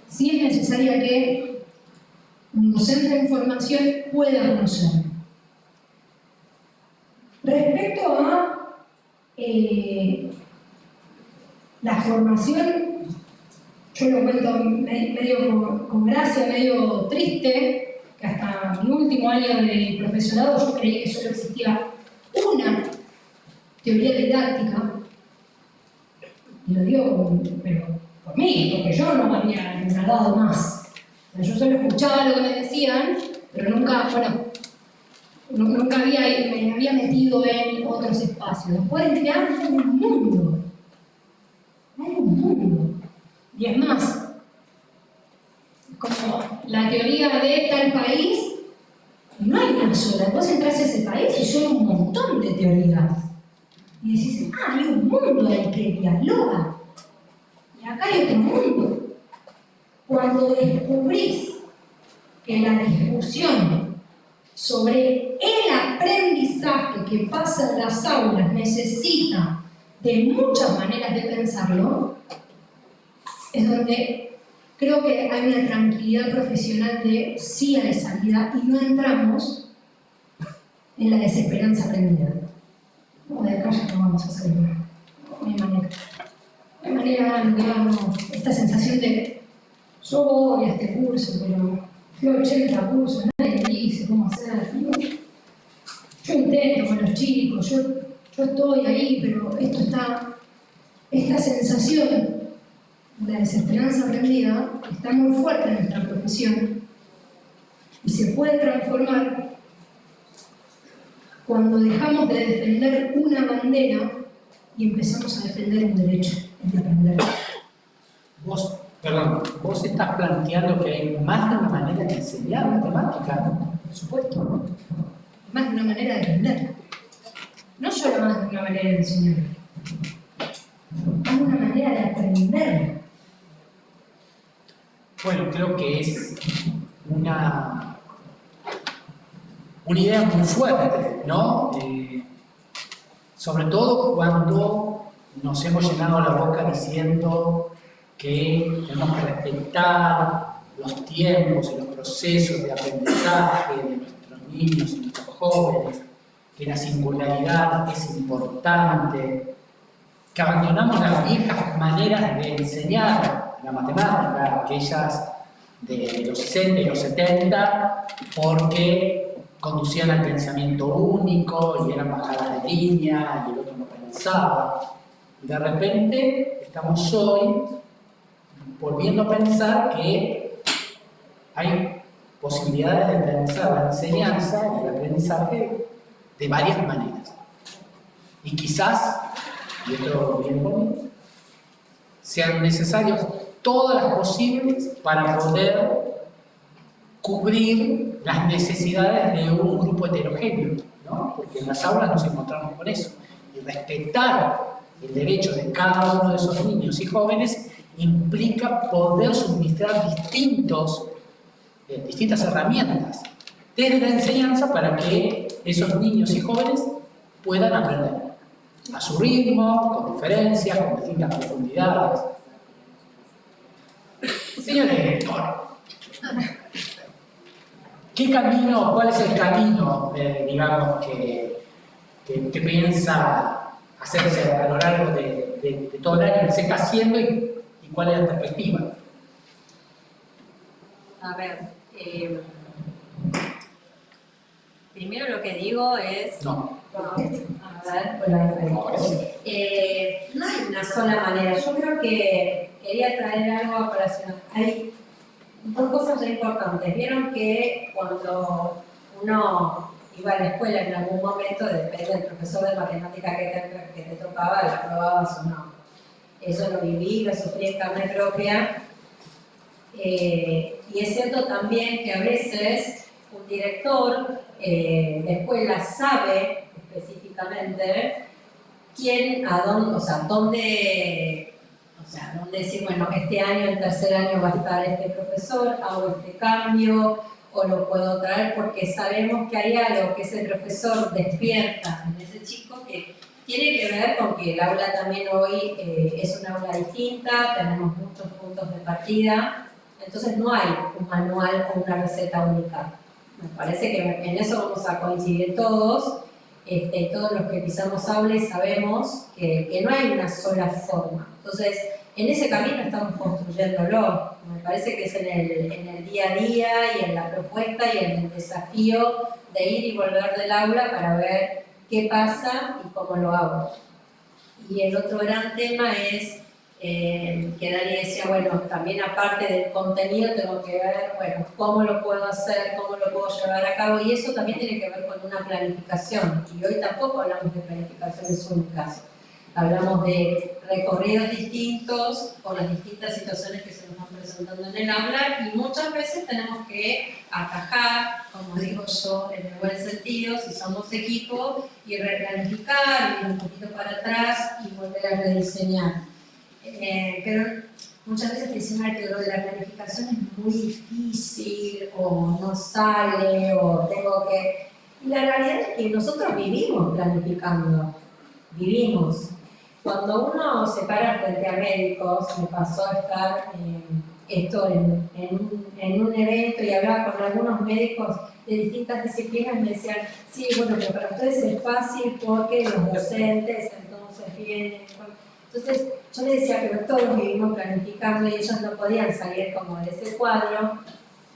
sí es necesaria que un docente en formación pueda conocer. Respecto a la formación, yo lo cuento medio con gracia, medio triste, que hasta mi último año de profesorado yo creí que solo existía una teoría didáctica, y lo digo pero por mí, porque yo no me había trasladado más. Yo solo escuchaba lo que me decían, pero nunca, nunca me había metido en otros espacios. Después de crear un mundo. Hay un mundo. Y es más, como la teoría de tal país, no hay una sola. Vos entras a ese país y son un montón de teorías. Y decís, hay un mundo en el que dialoga. Y acá hay otro mundo. Cuando descubrís que la discusión sobre el aprendizaje que pasa en las aulas necesita de muchas maneras de pensarlo, es donde creo que hay una tranquilidad profesional de sí a la salida y no entramos en la desesperanza aprendida. No, de acá ya no vamos a salir. No hay manera. No hay manera, no, esta sensación de yo voy a este curso, pero fui a 80 cursos, nadie me dice cómo hacer. ¿No? Yo intento con los chicos, yo estoy ahí, pero esta sensación de desesperanza aprendida está muy fuerte en nuestra profesión y se puede transformar cuando dejamos de defender una bandera y empezamos a defender un derecho, el de aprender. Vos estás planteando que hay más de una manera de enseñar matemática, ¿no? Por supuesto, más de una manera de aprender. No solo más de una manera de enseñar, más de una manera de aprender. Bueno, creo que es una idea muy fuerte, ¿no? Sobre todo cuando nos hemos llenado la boca diciendo que tenemos que respetar los tiempos y los procesos de aprendizaje de nuestros niños y nuestros jóvenes, que la singularidad es importante, que abandonamos las viejas maneras de enseñar la matemática, aquellas de los 60 y los 70, porque conducían al pensamiento único y eran bajadas de línea y el otro no pensaba. Y de repente estamos hoy volviendo a pensar que hay posibilidades de pensar la enseñanza y el aprendizaje de varias maneras. Y quizás, y esto viene por mí, sean necesarios todas las posibles para poder cubrir las necesidades de un grupo heterogéneo, ¿no? Porque en las aulas nos encontramos con eso. Y respetar el derecho de cada uno de esos niños y jóvenes implica poder suministrar distintas herramientas desde la enseñanza para que esos niños y jóvenes puedan aprender a su ritmo, con diferencias, con distintas profundidades. Señor director, ¿cuál es el camino, digamos, que piensa hacerse a lo largo de todo el año que se está haciendo y cuál es la perspectiva? A ver, primero lo que digo es... No. A ver, no hay una sola manera. Yo creo que quería traer algo a colación. Hay dos cosas muy importantes. Vieron que cuando uno iba a la escuela en algún momento, depende del profesor de matemática que te tocaba, la aprobabas o no. Eso lo viví, lo sufrí en carne propia. Y es cierto también que a veces un director de escuela sabe específicamente quién, a dónde, dónde decir, bueno, este año, en tercer año va a estar este profesor, hago este cambio, o lo puedo traer porque sabemos que hay algo que ese profesor despierta en ese chico que tiene que ver con que el aula también hoy es un aula distinta, tenemos muchos puntos de partida, entonces no hay un manual o una receta única. Me parece que en eso vamos a coincidir todos, todos los que pisamos aulas sabemos que no hay una sola forma. Entonces, en ese camino estamos construyéndolo. Me parece que es en el día a día y en la propuesta y en el desafío de ir y volver del aula para ver qué pasa y cómo lo hago. Y el otro gran tema es que Dani decía, bueno, también aparte del contenido tengo que ver, bueno, cómo lo puedo hacer, cómo lo puedo llevar a cabo, y eso también tiene que ver con una planificación. Y hoy tampoco hablamos de planificaciones únicas. Hablamos de recorridos distintos por las distintas situaciones que se nos van presentando en el aula y muchas veces tenemos que atajar, como digo yo, en el buen sentido, si somos equipo, y replanificar, ir un poquito para atrás y volver a rediseñar. Pero muchas veces te dicen que lo de la planificación es muy difícil, o no sale, o tengo que... Y la realidad es que nosotros vivimos planificando, vivimos. Cuando uno se para frente a médicos, me pasó a estar en un evento y hablaba con algunos médicos de distintas disciplinas, me decían, sí, bueno, pero para ustedes es fácil porque los docentes entonces vienen. Entonces yo les decía, pero todos vivimos planificando y ellos no podían salir como de ese cuadro.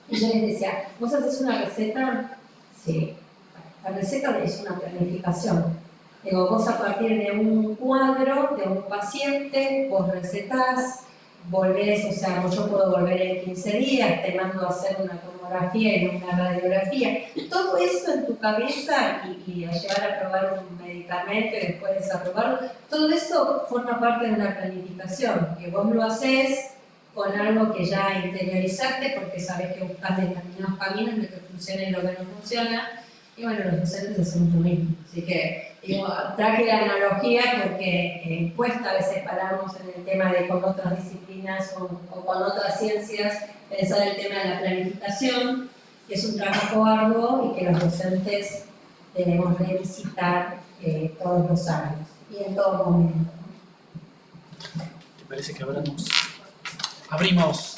Y yo les decía, ¿vos haces una receta? Sí. La receta es una planificación. Digo, vos a partir de un cuadro, de un paciente, vos recetás, volvés, o sea, yo puedo volver en 15 días, te mando a hacer una tomografía y una radiografía. Todo eso en tu cabeza y a llegar a probar un medicamento y después desaprobarlo, todo eso forma parte de una planificación, que vos lo haces con algo que ya interiorizaste porque sabés que buscas determinados caminos de que funciona y lo que no funciona. Y bueno, los docentes hacemos lo mismo. Así que digo, traje la analogía porque cuesta a veces pararnos en el tema de con otras disciplinas o con otras ciencias, pensar el tema de la planificación, que es un trabajo arduo y que los docentes debemos revisitar todos los años y en todo momento. Me parece que abrimos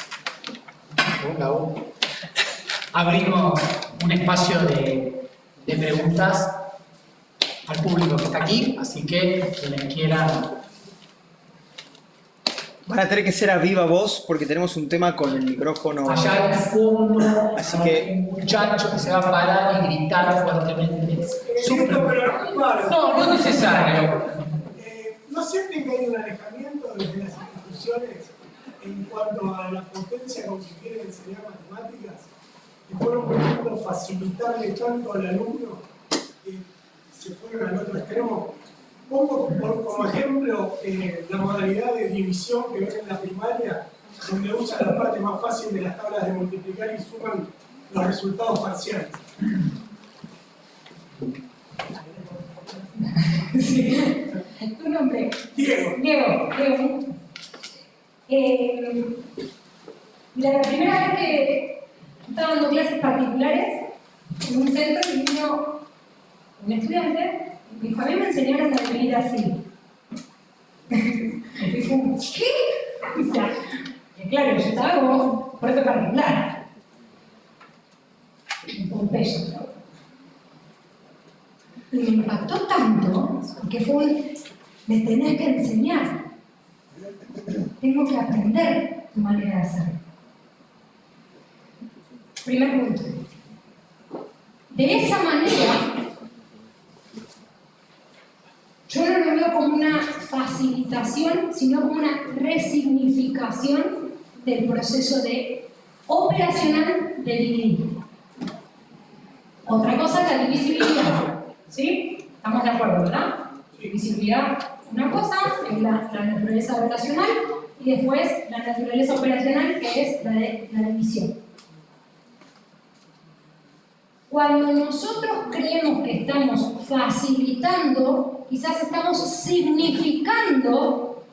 un espacio de preguntas al público que está aquí, así que quienes quieran. Van a tener que ser a viva voz porque tenemos un tema con el micrófono. Allá en el fondo, Así que- hay un muchacho que se va a parar y gritar fuertemente. No, no es necesario. ¿No sienten que hay un alejamiento desde las instituciones en cuanto a la potencia con que quieren enseñar matemáticas? Que fueron buscando facilitarle tanto al alumno que se fueron al otro extremo. Pongo como ejemplo la modalidad de división que ven en la primaria, donde usan la parte más fácil de las tablas de multiplicar y suman los resultados parciales. Sí. ¿Tu nombre? Diego. Diego. La primera vez que estaba dando clases particulares en un centro y vino un estudiante y me dijo, a mí me enseñaron a escribir así. Y dijo, ¿qué? O sea, que claro, yo estaba como profe particular. Un Pompeyo, ¿no? Y me impactó tanto que fue un, me tenés que enseñar. Tengo que aprender tu manera de hacer. Primer punto. De esa manera, yo no lo veo como una facilitación, sino como una resignificación del proceso de operacional de dividir. Otra cosa es la divisibilidad. ¿Sí? Estamos de acuerdo, ¿verdad? Divisibilidad, una cosa es la naturaleza operacional y después la naturaleza operacional que es la de la división. Cuando nosotros creemos que estamos facilitando, quizás estamos significando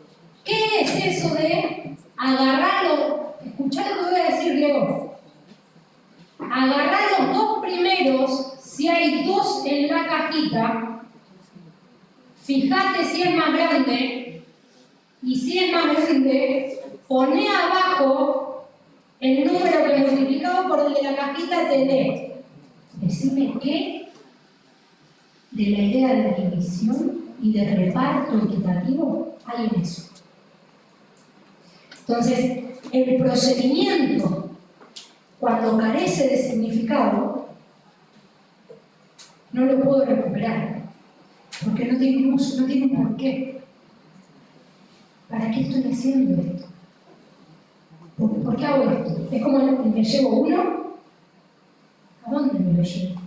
qué es eso de agarrarlo. Escuchá lo que voy a decir, Diego. Agarrar fíjate si es más grande, y si es más grande, poné abajo el número que multiplicado por el de la cajita te dé. Decime qué de la idea de división y de reparto equitativo hay en eso. Entonces, el procedimiento, cuando carece de significado, no lo puedo recuperar, porque no tiene un uso, no tiene un porqué. ¿Para qué estoy haciendo esto? ¿Por qué hago esto? Es como me llevo uno, ¿a dónde me lo llevo?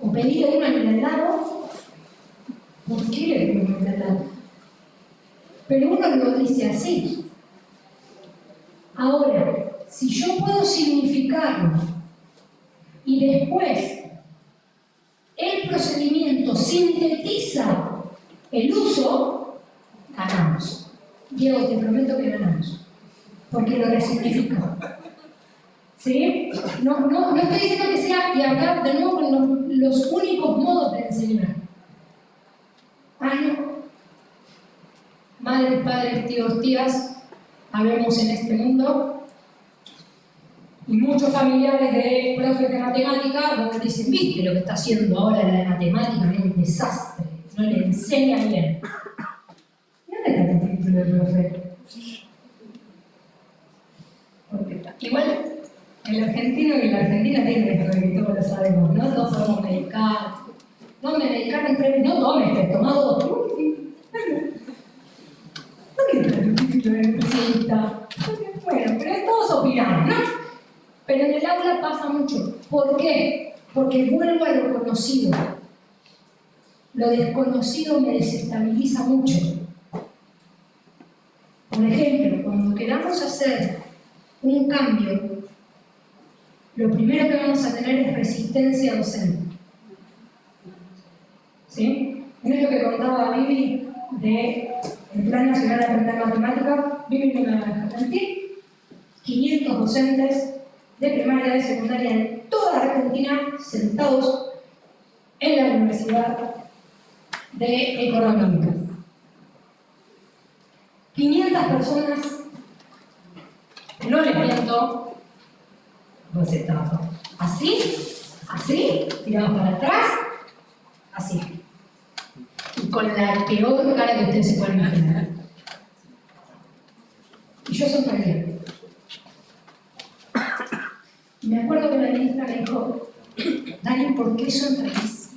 O pedirle uno en el lado, ¿por qué le digo en el lado? Pero uno lo dice así. Ahora, si yo puedo significarlo y después el procedimiento sintetiza el uso, ganamos. Diego, te prometo que ganamos, porque lo resignifica. ¿Sí? No estoy diciendo que sea, y acá de nuevo con los únicos modos de enseñar. No. Madres, padres, tíos, tías, habemos en este mundo, y muchos familiares de profes de matemática donde dicen, viste lo que está haciendo ahora la de matemática, es un desastre, no le enseña bien. ¿Y dónde está tu título de profe? Porque, igual, el argentino y la argentina tienen esto de que todos lo sabemos, ¿no? Todos sabemos medicar. No me medicaron 3, no tomes, te tomás 2. ¿Por qué está tu título de nutricionista? Bueno, pero todos opinamos, ¿no? Pero en el aula pasa mucho. ¿Por qué? Porque vuelvo a lo conocido. Lo desconocido me desestabiliza mucho. Por ejemplo, cuando queramos hacer un cambio, lo primero que vamos a tener es resistencia docente. ¿Sí? Es lo que contaba Vivi del Plan Nacional de Aprender Matemática. Vivi no me va a dejar mentir. 500 docentes de primaria y de secundaria en toda Argentina sentados en la Universidad de Económica. 500 personas, no les miento, pues estaba así, tirados para atrás, así. Y con la peor cara que ustedes se pueden imaginar. Y yo sonreía. Y me acuerdo que la ministra me dijo, Dani, ¿por qué sonreís?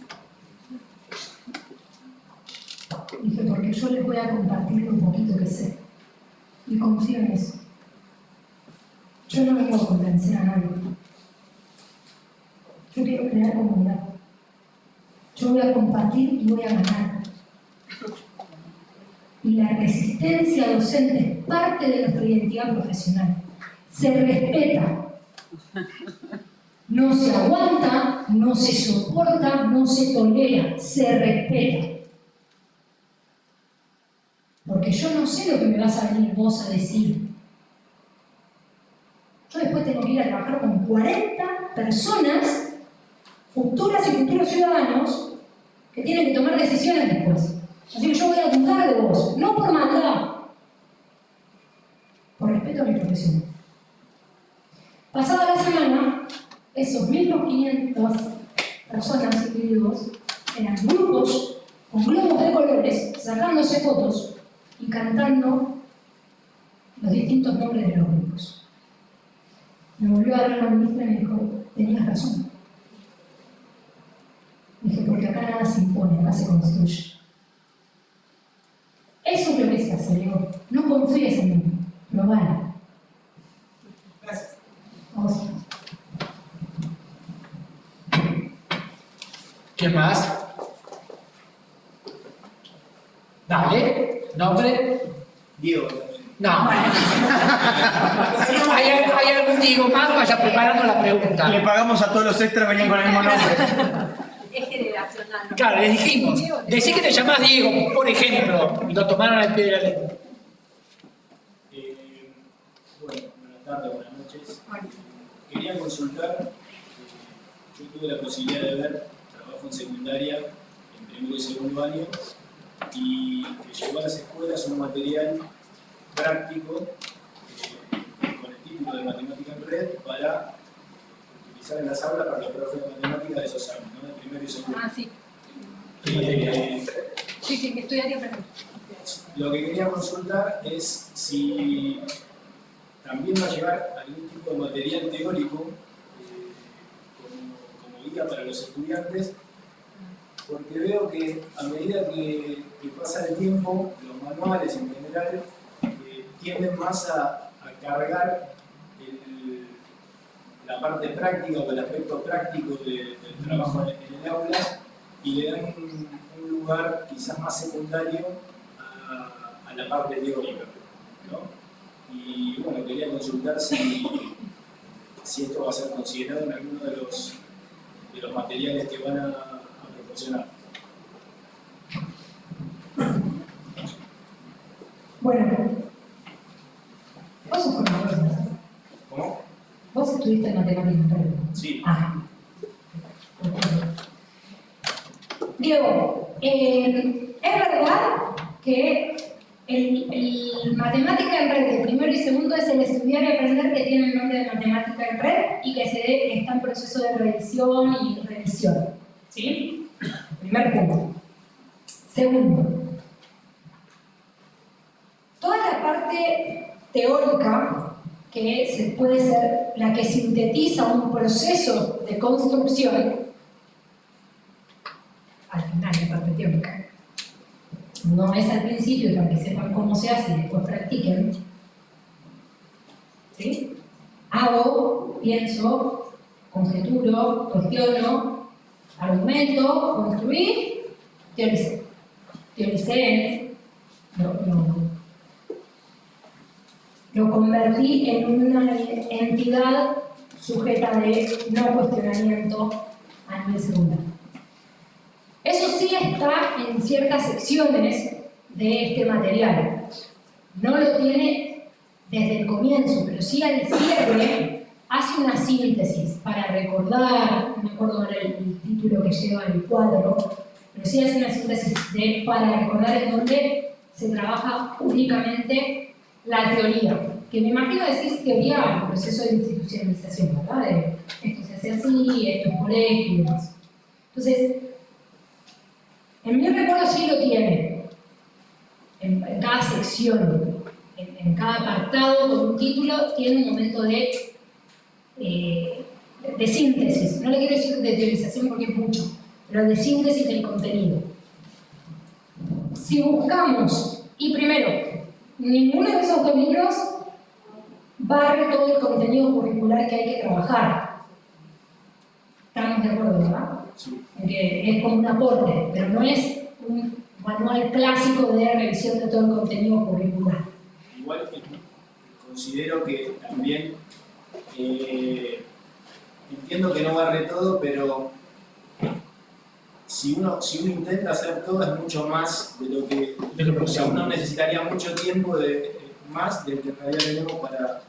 Dije, porque yo les voy a compartir lo poquito que sé. Y confío en eso. Yo no vengo a convencer a nadie. Yo quiero crear comunidad. Yo voy a compartir y voy a ganar. Y la resistencia docente es parte de nuestra identidad profesional. Se respeta. No se aguanta, no se soporta, no se tolera, se respeta. Porque yo no sé lo que me vas a venir vos a decir. Yo después tengo que ir a trabajar con 40 personas, futuras y futuros ciudadanos, que tienen que tomar decisiones después. Así que yo voy a dudar de vos, no por maldad, por respeto a mi profesión. Pasada la semana, esos mismos 500 personas, individuos, eran grupos con globos de colores, sacándose fotos y cantando los distintos nombres de los grupos. Me volvió a ver la ministra y me dijo, tenías razón. Dije, porque acá nada se impone, acá se construye. Eso es lo que se hace, digo, no confíes en mí, probalo. Gracias. Vamos. ¿Qué más? Dale, nombre. Diego. No. ¿Hay algún Diego más? Vaya preparando la pregunta. Le pagamos a todos los extras, venían con el mismo nombre. Es generacional. ¿No? Claro, le dijimos, decí que te llamás Diego, por ejemplo, y lo tomaron al pie de la letra. Bueno, buenas tardes, buenas noches. Quería consultar, yo tuve la posibilidad de ver trabajo en secundaria, en primero y segundo año, y que llegó a las escuelas un material práctico con el título de Matemática en Red para utilizar en las aulas para los profes de matemática de esos años, ¿no? De primero y segundo. Ah, sí. Sí, que estudiaría primero. Lo que quería consultar es si también va a llevar algún tipo de material teórico como guía para los estudiantes, porque veo que a medida que pasa el tiempo, los manuales en general tienden más a cargar la parte práctica o el aspecto práctico del trabajo en el aula y le dan un lugar quizás más secundario a la parte teórica, ¿no? Y bueno, quería consultar si esto va a ser considerado en alguno de los materiales que van a proporcionar. Bueno, vos sos formador, ¿no? ¿Cómo? Vos estuviste en matemáticas, ¿no? Sí. Ah. Diego, es verdad que el matemática en red de primero y segundo es el estudiar y aprender que tiene el nombre de matemática en red y que está en proceso de revisión y revisión. ¿Sí? Primer punto. Segundo, toda la parte teórica, que puede ser la que sintetiza un proceso de construcción, al final la parte teórica, no es al principio para que sepan cómo se hace y después practiquen. ¿Sí? Hago, pienso, conjeturo, cuestiono, argumento, construí, teoricé. Teoricé, lo convertí en una entidad sujeta de no cuestionamiento a nivel secundario. Eso sí está en ciertas secciones de este material. No lo tiene desde el comienzo, pero sí al cierre hace una síntesis para recordar, no me acuerdo ahora el título que lleva el cuadro, pero sí hace una síntesis para recordar en donde se trabaja únicamente la teoría. Que me imagino decís teoría en el proceso de institucionalización, ¿verdad? De esto se hace así, esto es por esto y demás. Entonces, en mi recuerdo sí lo tiene, en cada sección, en cada apartado con un título, tiene un momento de síntesis. No le quiero decir de teorización porque es mucho, pero de síntesis del contenido. Si buscamos, y primero, ninguno de esos dos libros barre todo el contenido curricular que hay que trabajar. ¿Estamos de acuerdo, verdad? Que es como un aporte, pero no es un manual clásico de revisión de todo el contenido curricular. Igual considero que también entiendo que no barre todo, pero si uno intenta hacer todo es mucho más de lo que o sea, uno necesitaría mucho tiempo más del que en realidad tenemos para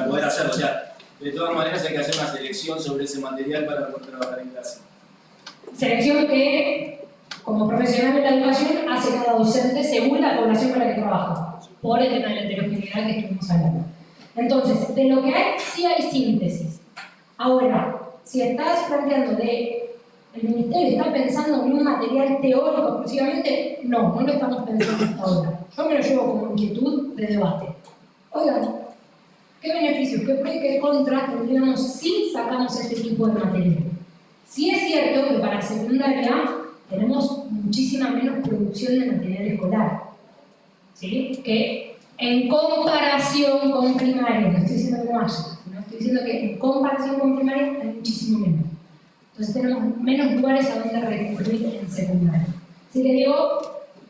poder hacerlo. O sea, de todas maneras hay que hacer una selección sobre ese material para poder trabajar en clase. Selección que, como profesional de la educación, hace cada docente según la población con la que trabaja, por el tema de la heterogeneidad que estuvimos hablando. Entonces, de lo que hay, sí hay síntesis. Ahora, si estás planteando el Ministerio está pensando en un material teórico exclusivamente, no lo estamos pensando hasta ahora. Yo me lo llevo como inquietud de debate. Oigan, ¿qué beneficios, qué pro y qué contra tendríamos si sacamos este tipo de material? Sí es cierto que para secundaria tenemos muchísima menos producción de material escolar, ¿sí? Que en comparación con primaria, no estoy diciendo que no haya, no estoy diciendo que en comparación con primaria hay muchísimo menos. Entonces tenemos menos lugares a donde recurrir en secundaria. Así que digo,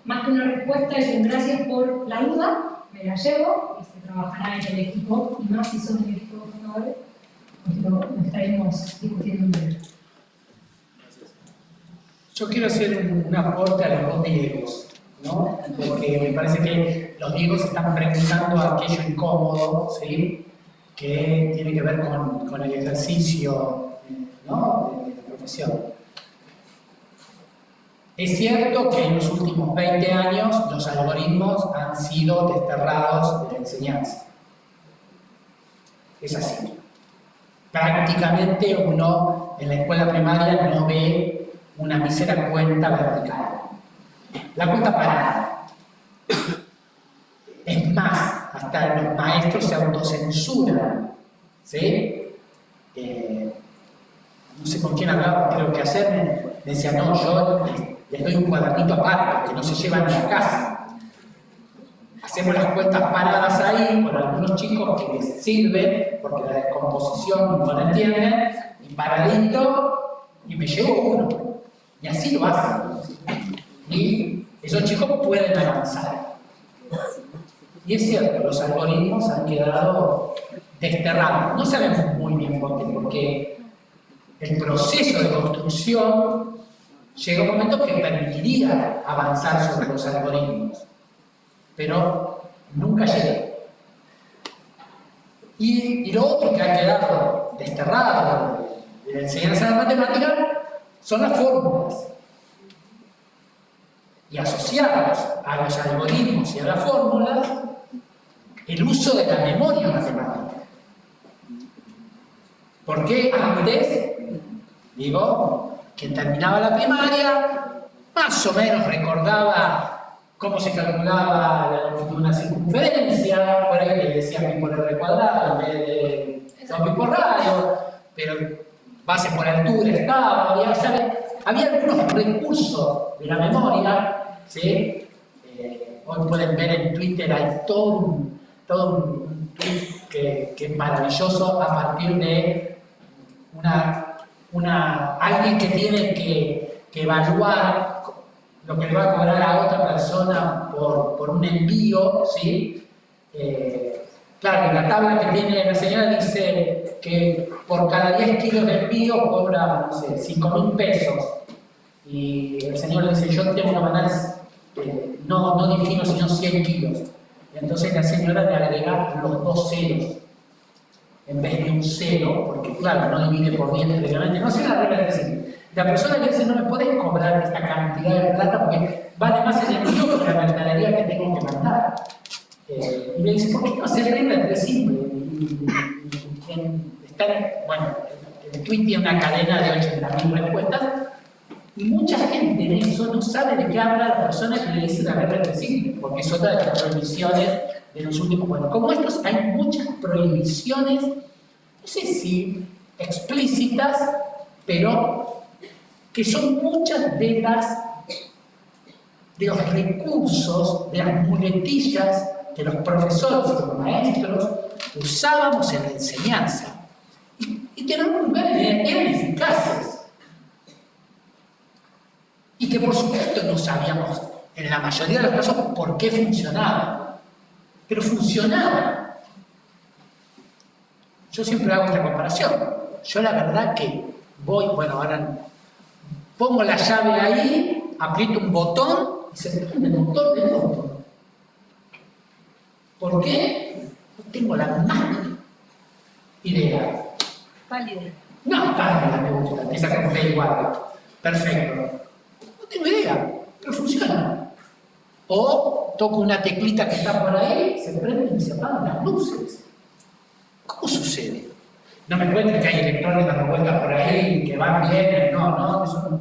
más que una respuesta, es un gracias por la duda, me la llevo y se trabajará en el equipo, y más si son el equipo de fundadores, lo estaremos discutiendo en breve. Yo quiero hacer un aporte a los dos Diegos, ¿no? Porque me parece que los Diegos están preguntando aquello incómodo, ¿sí? Que tiene que ver con el ejercicio, ¿no? de la profesión. Es cierto que en los últimos 20 años los algoritmos han sido desterrados de la enseñanza. Es así. Prácticamente uno en la escuela primaria no ve una mísera cuenta vertical. La cuenta parada. Es más, hasta los maestros se autocensuran, ¿sí? No sé con quién hablaba, creo que hacerme, me decía, no, yo les doy un cuadernito aparte, que no se llevan a la casa. Hacemos las cuentas paradas ahí, con algunos chicos que les sirven, porque la descomposición no la entienden, y paradito, y me llevo uno. Y así lo hacen. Y esos chicos pueden avanzar. Y es cierto, los algoritmos han quedado desterrados. No sabemos muy bien por qué, porque el proceso de construcción llega un momento que permitiría avanzar sobre los algoritmos, pero nunca llega. Y lo otro que ha quedado desterrado de la enseñanza de la matemática son las fórmulas. Y asociados a los algoritmos y a las fórmulas, el uso de la memoria matemática. Porque antes, digo, quien terminaba la primaria, más o menos recordaba cómo se calculaba la longitud de una circunferencia, por ahí le decía pi por r cuadrado en vez de pi por radio, pero base por altura estaba, ya ¿sabes? Había algunos recursos de la memoria, ¿sí? Hoy pueden ver en Twitter, hay todo un tweet que es maravilloso a partir de alguien que tiene que evaluar lo que le va a cobrar a otra persona por un envío, ¿sí? Claro, en la tabla que tiene la señora dice que por cada 10 kilos de envío cobra, no sé, 5.000 pesos. Y el señor le dice, yo tengo una balanza, no defino sino 100 kilos. Entonces la señora le agrega los 2 ceros en vez de un 0, porque claro, no divide por 10 legalmente. No se la regla de decir. La persona le dice, no me podés cobrar esta cantidad de plata porque vale más el envío que la mercadería que tengo que mandar. Y le dice, ¿por qué no se regla de simple? Bueno, el tweet tiene una cadena de 80.000 respuestas y mucha gente en eso no sabe de qué habla la persona que le dice la regla de simple, porque es otra de las prohibiciones de los últimos. Bueno, como estos hay muchas prohibiciones, no sé si explícitas, pero que son muchas de los recursos, de las muletillas que los profesores y los maestros usábamos en la enseñanza y que en algún lugar eran eficaces y que por supuesto no sabíamos en la mayoría de los casos por qué funcionaban, pero funcionaban. Yo siempre hago esta comparación. Yo la verdad que ahora pongo la llave ahí, aprieto un botón y se prende el motor del auto. ¿Por qué? No tengo la más idea. Válida. No, pálida me gusta, esa con P igual. Perfecto. No tengo idea, pero funciona. O toco una teclita que está por ahí, se prenden y se apagan las luces. ¿Cómo sucede? No me cuenten que hay electrones dando vueltas por ahí, que van bien, no, eso no.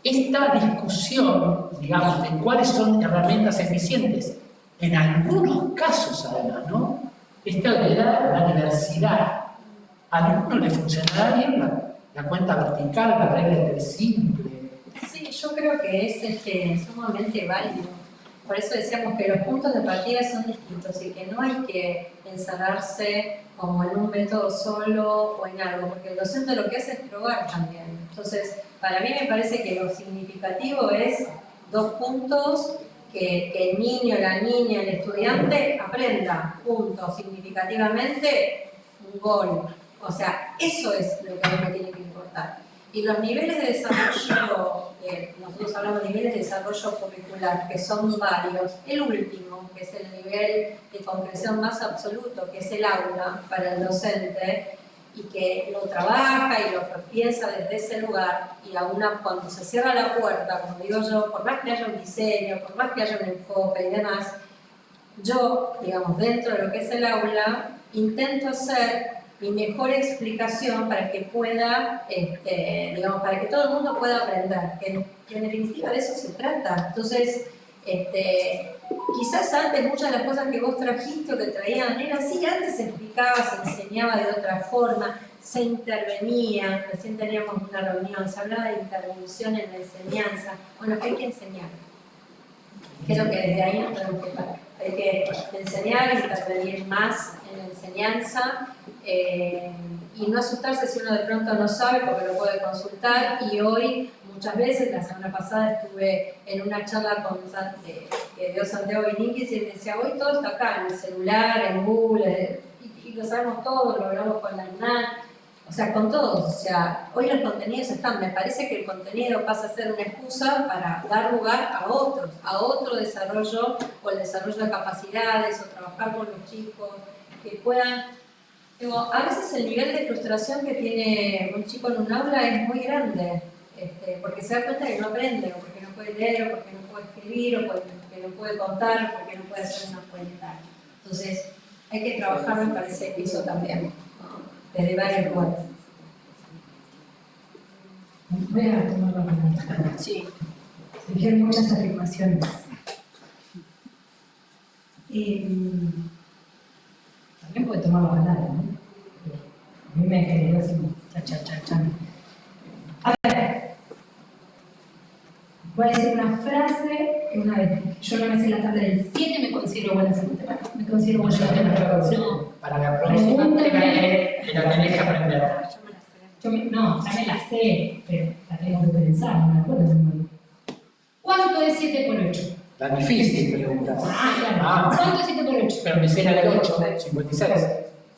Esta discusión, digamos, de cuáles son herramientas eficientes, en algunos casos además, ¿no? Esta le da la diversidad. A algunos le funcionará bien la cuenta vertical, la regla de simple. Sí, yo creo que es sumamente válido. Por eso decíamos que los puntos de partida son distintos y que no hay que encerrarse como en un método solo o en algo, porque el docente lo que hace es probar también. Entonces, para mí me parece que lo significativo es 2 puntos, que el niño, la niña, el estudiante aprenda, punto, significativamente, un gol. O sea, eso es lo que a mí me tiene que importar. Y los niveles de desarrollo, nosotros hablamos de niveles de desarrollo curricular, que son varios. El último, que es el nivel de comprensión más absoluto, que es el aula para el docente, y que lo trabaja y lo piensa desde ese lugar, y aún cuando se cierra la puerta, como digo yo, por más que haya un diseño, por más que haya un enfoque y demás, yo, digamos, dentro de lo que es el intento hacer mi mejor explicación para que pueda, digamos, para que todo el mundo pueda aprender, que en definitiva de eso se trata. Entonces, quizás antes muchas de las cosas que vos trajiste o que traían era así, antes se explicaba, se enseñaba de otra forma, se intervenía, recién teníamos una reunión, se hablaba de intervención en la enseñanza. Bueno, hay que enseñar. Creo que desde ahí nos tenemos que parar. Hay que enseñar, intervenir más en la enseñanza y no asustarse si uno de pronto no sabe, porque lo puede consultar. Y hoy, muchas veces, la semana pasada estuve en una charla que dio Santiago Viniquis y él decía, hoy todo está acá, en el celular, en Google, y lo sabemos todo, lo hablamos con la UNAM. O sea, con todos, o sea, hoy los contenidos están, me parece que el contenido pasa a ser una excusa para dar lugar a otro desarrollo, o el desarrollo de capacidades, o trabajar con los chicos, que puedan... Digo, a veces el nivel de frustración que tiene un chico en un aula es muy grande, porque se da cuenta que no aprende, o porque no puede leer, o porque no puede escribir, o porque no puede contar, o porque no puede hacer una cuenta. Entonces, hay que trabajar, me parece, eso también. Desde varios lugares. Voy a tomar la palabra. Sí. Se dijeron muchas afirmaciones. También puede tomar la palabra, ¿no? A mí me quedó así, cha. A ver, voy a decir una frase que una vez. Yo no me sé la tabla del 7, me considero buena en matemáticas. Me considero buena en matemáticas. Para la próxima te la tenés que aprender. No, ya me la sé, pero la tengo que pensar, no me acuerdo de memoria. ¿Cuánto es 7 por 8? Tan difícil pregunta. Claro. ¿Cuánto es 7 por 8? Pero me sé la del 8, 56.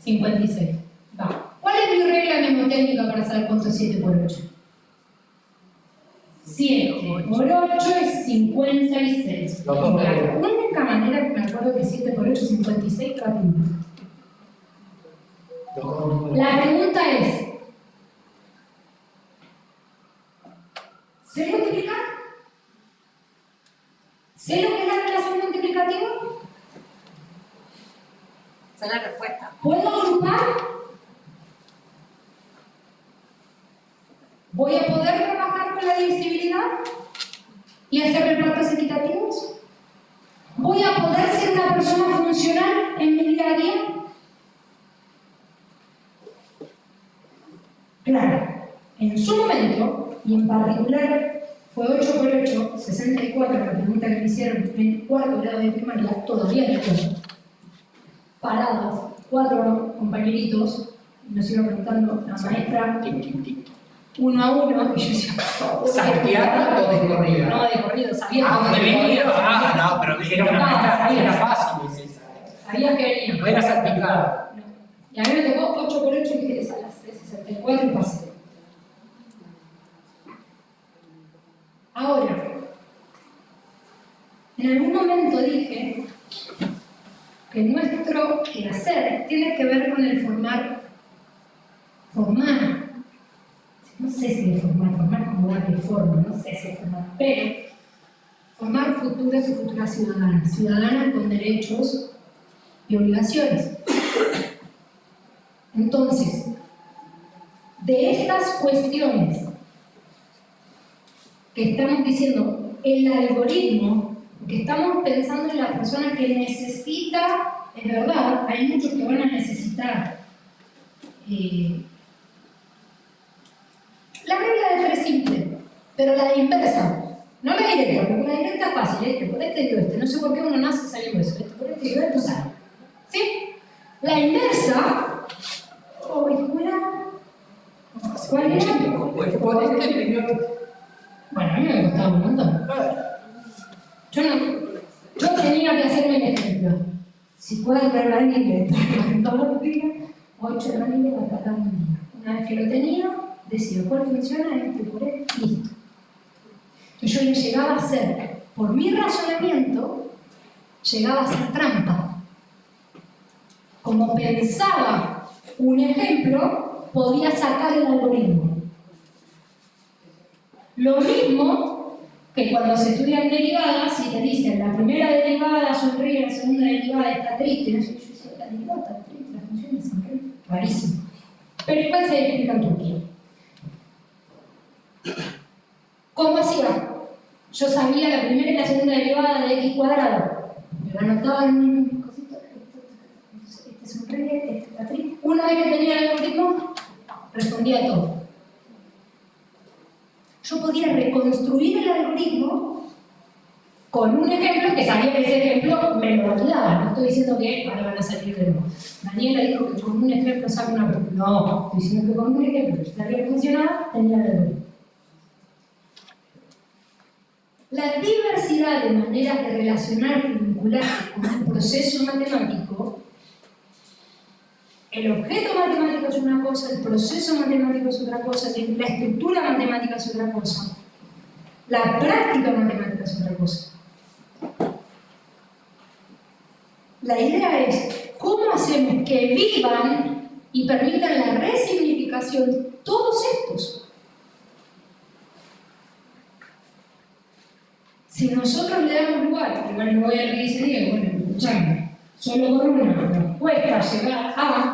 56. Va. ¿Cuál es mi regla mnemotécnica para saber cuánto es 7 por 8? 7 por 8 es 56. Los dos La reglas. única manera que me acuerdo que 7 por 8 es 56 rápido. La pregunta es, ¿sé multiplicar? ¿Sé lo que es la relación multiplicativa? Esa es la respuesta. ¿Puedo agrupar? ¿Voy a poder trabajar con la divisibilidad y hacer repartos equitativos? ¿Voy a poder ser una persona funcional en mi día a día? Claro, en su momento, y en particular fue 8 por 8, 64, la pregunta que me hicieron en cuarto grado de primaria, todavía recuerdo. Parados, 4 compañeritos, y nos iba preguntando la maestra, uno a uno, y yo decía, por favor. ¿Sabía o de corrida? No, de corrido, sabía ¿de venir? No, pero era una maestra, sabía. era fácil. Sabía que venía. No era salpicado. No. Y a mí me tocó 8 por 8 y dije, es a las 64 y pasé. Ahora, en algún momento dije que nuestro quehacer tiene que ver con el formar. No sé si es formar como darle forma, no sé si es formar, pero formar futuros y futuras ciudadanas con derechos y obligaciones. Entonces, de estas cuestiones que estamos diciendo, el algoritmo, que estamos pensando en la persona que necesita, es verdad, hay muchos que van a necesitar. La regla de 3 es simple, pero la de inversa, no la directa, porque la directa es fácil, por este dio este, no sé por qué uno nace sabiendo eso, por este dio esto sale. ¿Sí? La inversa, ¿cómo era? ¿Cuál era? Bueno, a mí me costaba un montón. Yo tenía que hacerme el ejemplo. Si puedo ver la niña todos los días, 8 de la niña para cada día. Una vez que lo tenía, decía cuál funciona, por esto, listo. Entonces yo le llegaba a hacer, por mi razonamiento, llegaba a ser trampa. Como pensaba un ejemplo, podía sacar el algoritmo. Lo mismo que cuando se estudian derivadas, si te dicen la primera derivada sonríe, la segunda derivada está triste, no sé, yo decía, la derivada está triste, la función es sonríe, rarísimo. Pero igual se explica en Turquía. ¿Cómo hacía? Yo sabía la primera y la segunda derivada de x cuadrado. Me lo anotaba en un cosito. Este sonríe, este está triste. Una vez que tenía el algoritmo, respondía todo. Yo podía reconstruir el algoritmo con un ejemplo que sabía que ese ejemplo me lo validaba. No estoy diciendo que ahora van a salir de nuevo. Daniela dijo que con un ejemplo sabe una pregunta. No, estoy diciendo que con un ejemplo que sabía que funcionaba, tenía el algoritmo. La diversidad de maneras de relacionarte y vincularte con un proceso matemático, el objeto matemático es una cosa, el proceso matemático es otra cosa, la estructura matemática es otra cosa, la práctica matemática es otra cosa. La idea es cómo hacemos que vivan y permitan la resignificación todos estos. Si nosotros le damos lugar, igual no voy a lo que dice Diego, bueno, escuchando, solo con una nos cuesta llegar a.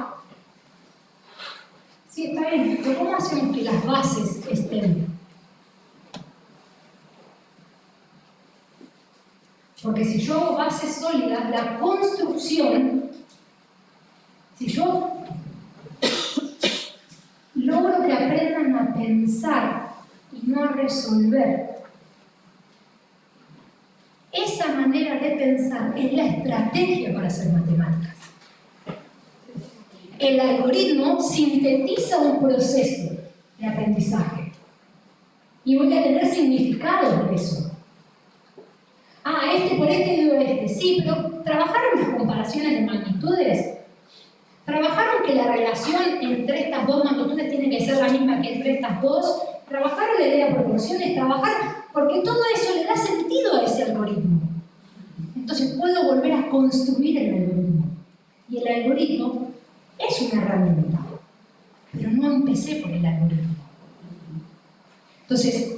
Sí, está bien, pero ¿cómo hacemos que las bases estén? Porque si yo hago bases sólidas, la construcción, si yo logro que aprendan a pensar y no a resolver, esa manera de pensar es la estrategia para hacer matemáticas. El algoritmo sintetiza un proceso de aprendizaje y voy a tener significado de eso. Ah, este por este digo este. Sí, pero ¿trabajaron las comparaciones de magnitudes? ¿Trabajaron que la relación entre estas dos magnitudes tiene que ser la misma que entre estas dos? ¿Trabajaron la idea de proporciones? ¿Trabajaron? Porque todo eso le da sentido a ese algoritmo. Entonces puedo volver a construir el algoritmo. Y el algoritmo es una herramienta, pero no empecé por el algoritmo. Entonces,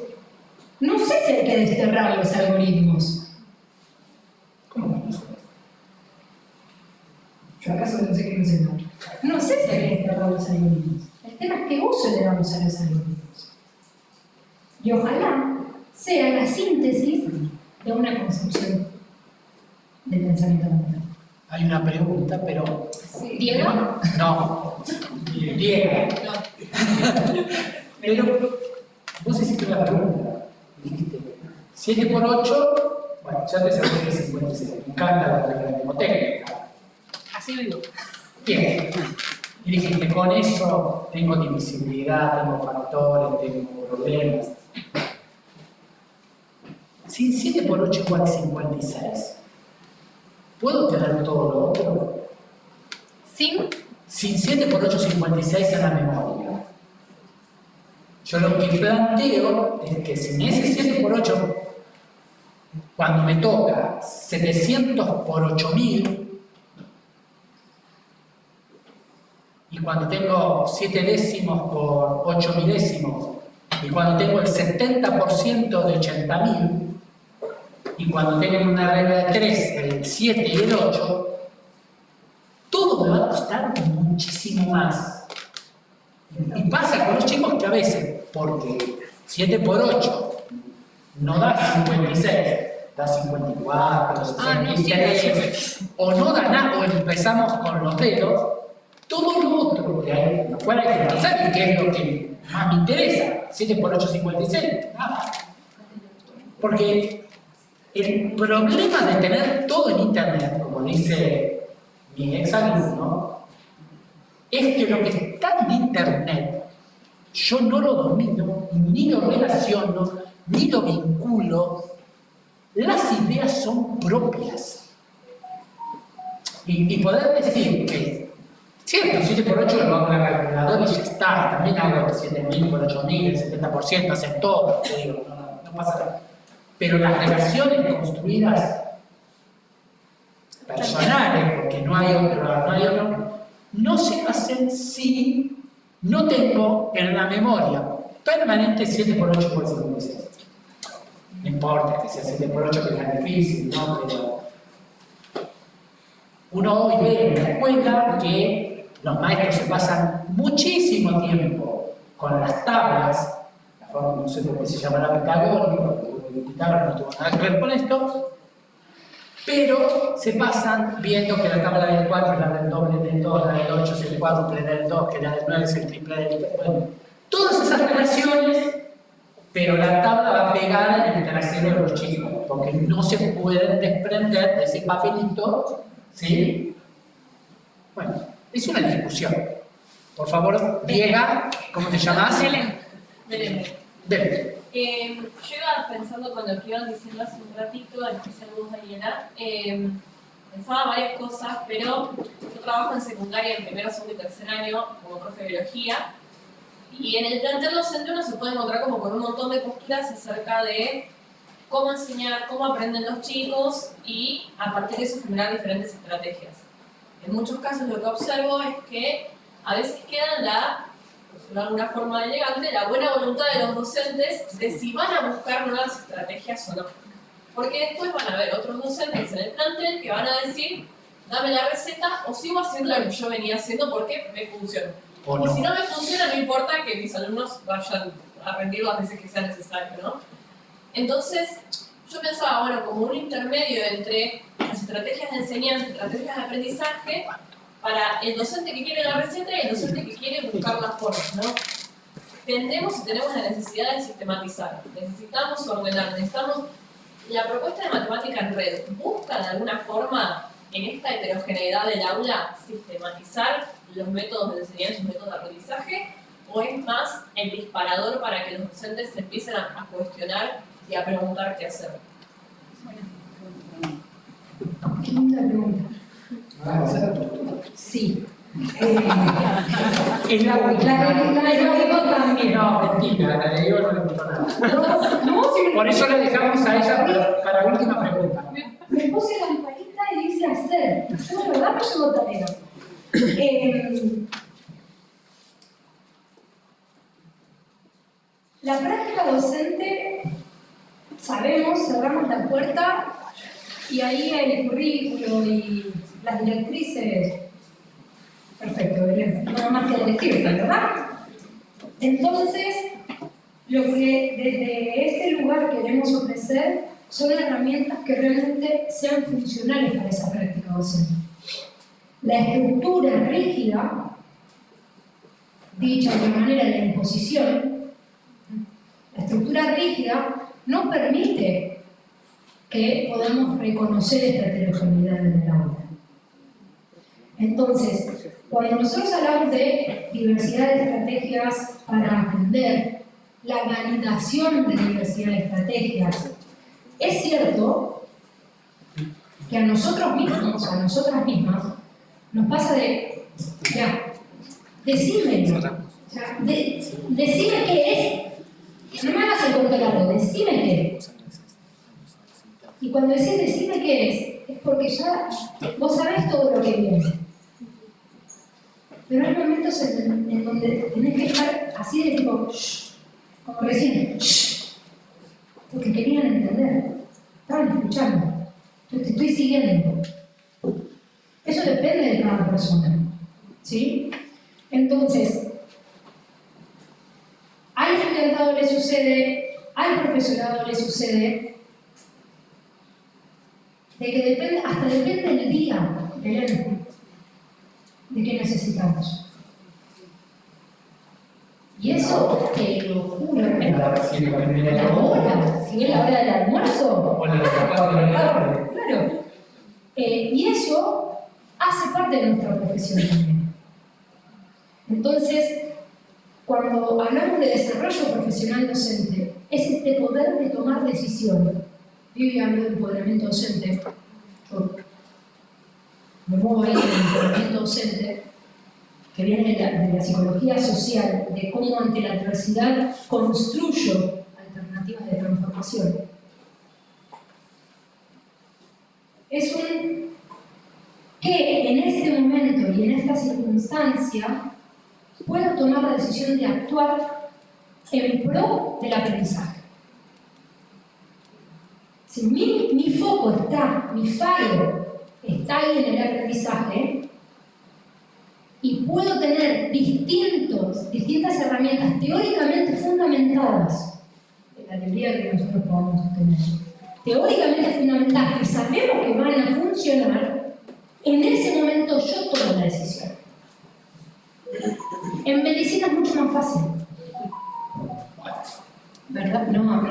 no sé si hay que desterrar los algoritmos. ¿Cómo? Yo acaso no sé qué no sé no. No sé si hay que desterrar los algoritmos. El tema es qué uso le damos a los algoritmos. Y ojalá sea la síntesis de una construcción del pensamiento matemático. Hay una pregunta, pero... Sí. ¿Diego? No, Diego. Pero vos hiciste una pregunta. Dijiste, 7 por 8, bueno, ya te saqué 56. Me encanta la regla mnemotécnica. Así vivo. Bien. Y dijiste, con eso tengo divisibilidad, tengo factores, tengo problemas. Si 7 por 8 igual a 56, ¿puedo tener todo lo otro? ¿Sin? Sin 7 por 8, 56 en la memoria. Yo lo que planteo es que sin ese 7 por 8, cuando me toca 700 por 8000, y cuando tengo 7 décimos por 8 milésimos, y cuando tengo el 70% de 80.000, y cuando tengo una regla de 3, el 7 y el 8, todo me va a costar muchísimo más. Y pasa con los chicos que a veces, porque 7 por 8 no da 56, da 54, 63, o no da nada, o empezamos con los dedos, todo lo otro que hay, lo cual hay que pensar, y que es lo que más me interesa, 7 por 8, 56, nada. Porque el problema de tener todo en internet, como dice mi ex alumno, es que lo que está en internet, yo no lo domino, ni lo relaciono, ni lo vinculo. Las ideas son propias. Y poder decir que, cierto, 7 por 8 lo hago en la calculadora y ya está, también hago 7.000 por 8.000, el 70%, hacen todo, digo, no pasa nada. Pero las relaciones construidas personales, porque no hay otro, no se hacen si no tengo en la memoria permanente 7×8 por 56. No importa que sea 7×8, que es difícil, ¿no? Pero uno hoy ve en la escuela que los maestros se pasan muchísimo tiempo con las tablas, la forma, no sé por qué se llamará pitagórico, porque Pitágoras no tuvo nada que ver con esto, pero se pasan viendo que la tabla del 4 es la del doble del 2, la del 8 es el cuádruple del 2, que la del 9 es el triple del 3. Bueno, todas esas relaciones, pero la tabla va pegada en el trasero de los chicos, porque no se pueden desprender de ese papelito, ¿sí? Bueno, es una discusión. Por favor, Diego, ¿cómo te llamas? Belén. Belén. Yo iba pensando con lo que iban diciendo hace un ratito, en especial vos, Daniela, pensaba varias cosas, pero yo trabajo en secundaria en primero, segundo y tercer año como profe de biología, y en el plantel docente uno se puede encontrar como con un montón de posturas acerca de cómo enseñar, cómo aprenden los chicos y a partir de eso generar diferentes estrategias. En muchos casos lo que observo es que a veces queda en la, de alguna forma elegante, la buena voluntad de los docentes de si van a buscar nuevas estrategias o no. Porque después van a haber otros docentes en el plantel que van a decir, dame la receta o sigo haciendo lo que yo venía haciendo porque me funciona. O Y no. si no me funciona, no importa que mis alumnos vayan a rendir las veces que sea necesario, ¿no? Entonces, yo pensaba, bueno, como un intermedio entre las estrategias de enseñanza, estrategias de aprendizaje, para el docente que quiere la receta y el docente que quiere buscar las formas, ¿no? Tendemos y tenemos la necesidad de sistematizar, necesitamos ordenar, necesitamos... La propuesta de matemática en red busca de alguna forma, en esta heterogeneidad del aula, sistematizar los métodos de enseñanza y los métodos de aprendizaje, o es más el disparador para que los docentes se empiecen a cuestionar y a preguntar qué hacer. Qué linda pregunta. Sí. Es la La de Diego también. No, mentira, la de Diego no le gustó nada. No, si Por eso le dejamos a ella para la última pregunta. me puse la lamparita y dice hacer. Yo de verdad no llevo tarea. La práctica docente, sabemos, cerramos la puerta y ahí el currículo y las directrices, perfecto, deberían no más que decirse, ¿verdad? Entonces, lo que desde este lugar queremos ofrecer son herramientas que realmente sean funcionales para esa práctica docente. La estructura rígida, dicha de manera de la imposición, la estructura rígida no permite que podamos reconocer esta heterogeneidad en el aula. Entonces, cuando nosotros hablamos de diversidad de estrategias para aprender, la validación de diversidad de estrategias, es cierto que a nosotros mismos, a nosotras mismas, nos pasa de, ya, decime qué es, no me hagas el cuento largo, decime qué es. Y cuando decís decime qué es porque ya vos sabés todo lo que viene. Pero hay momentos en donde tenés que estar así de tipo, shh, como recién, shh, porque querían entender, estaban escuchando, yo te estoy siguiendo. Eso depende de cada persona, ¿sí? Entonces, al estudiantado le sucede, al profesorado le sucede, de que depende, hasta depende del día, Belén, de qué necesitamos. Y eso, te lo juro, la hora, si es la hora del almuerzo, O la de la tarde de la tarde. claro. Y eso hace parte de nuestra profesión también. Entonces, cuando hablamos de desarrollo profesional docente, es este poder de tomar decisiones. Vivi habló de empoderamiento docente. Yo me muevo ahí en el empoderamiento docente, que viene de la psicología social, de cómo ante la adversidad construyo alternativas de transformación. Es un que en este momento y en esta circunstancia puedo tomar la decisión de actuar en pro del aprendizaje. Si mi foco está, mi faro está ahí en el aprendizaje, y puedo tener distintas herramientas teóricamente fundamentadas en la teoría que nosotros podamos tener, teóricamente fundamentadas, que sabemos que van a funcionar, en ese momento yo tomo la decisión. En medicina es mucho más fácil. ¿Verdad? No.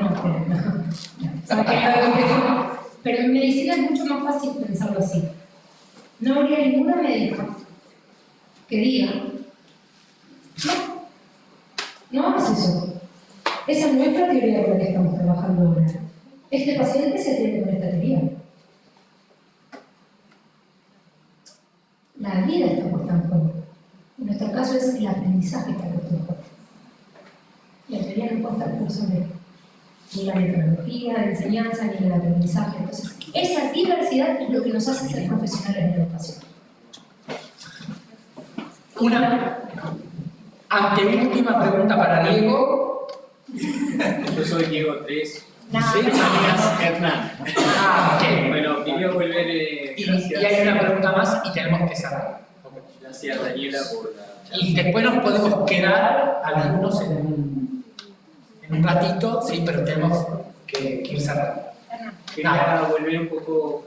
Pero en medicina es mucho más fácil pensarlo así. No habría ninguna médica que diga, no hagas eso. Esa no es la teoría con la que estamos trabajando ahora. Este paciente se atiende con esta teoría. La vida está puesta en juego. En nuestro caso es el aprendizaje que está puesto en juego. La teoría no puede estar por sobre ni la metodología de enseñanza ni el aprendizaje. Entonces, esa diversidad es lo que nos hace ser profesionales de la educación. Una anteúltima pregunta para Diego. Yo soy Diego 3. Sí, Hernán. ok. Bueno, quería volver. Y hay una pregunta más y tenemos que cerrar. Gracias, Daniela, por la. Y después nos podemos quedar algunos en un ratito, sí, pero tenemos que ir cerrando. Quería volver un poco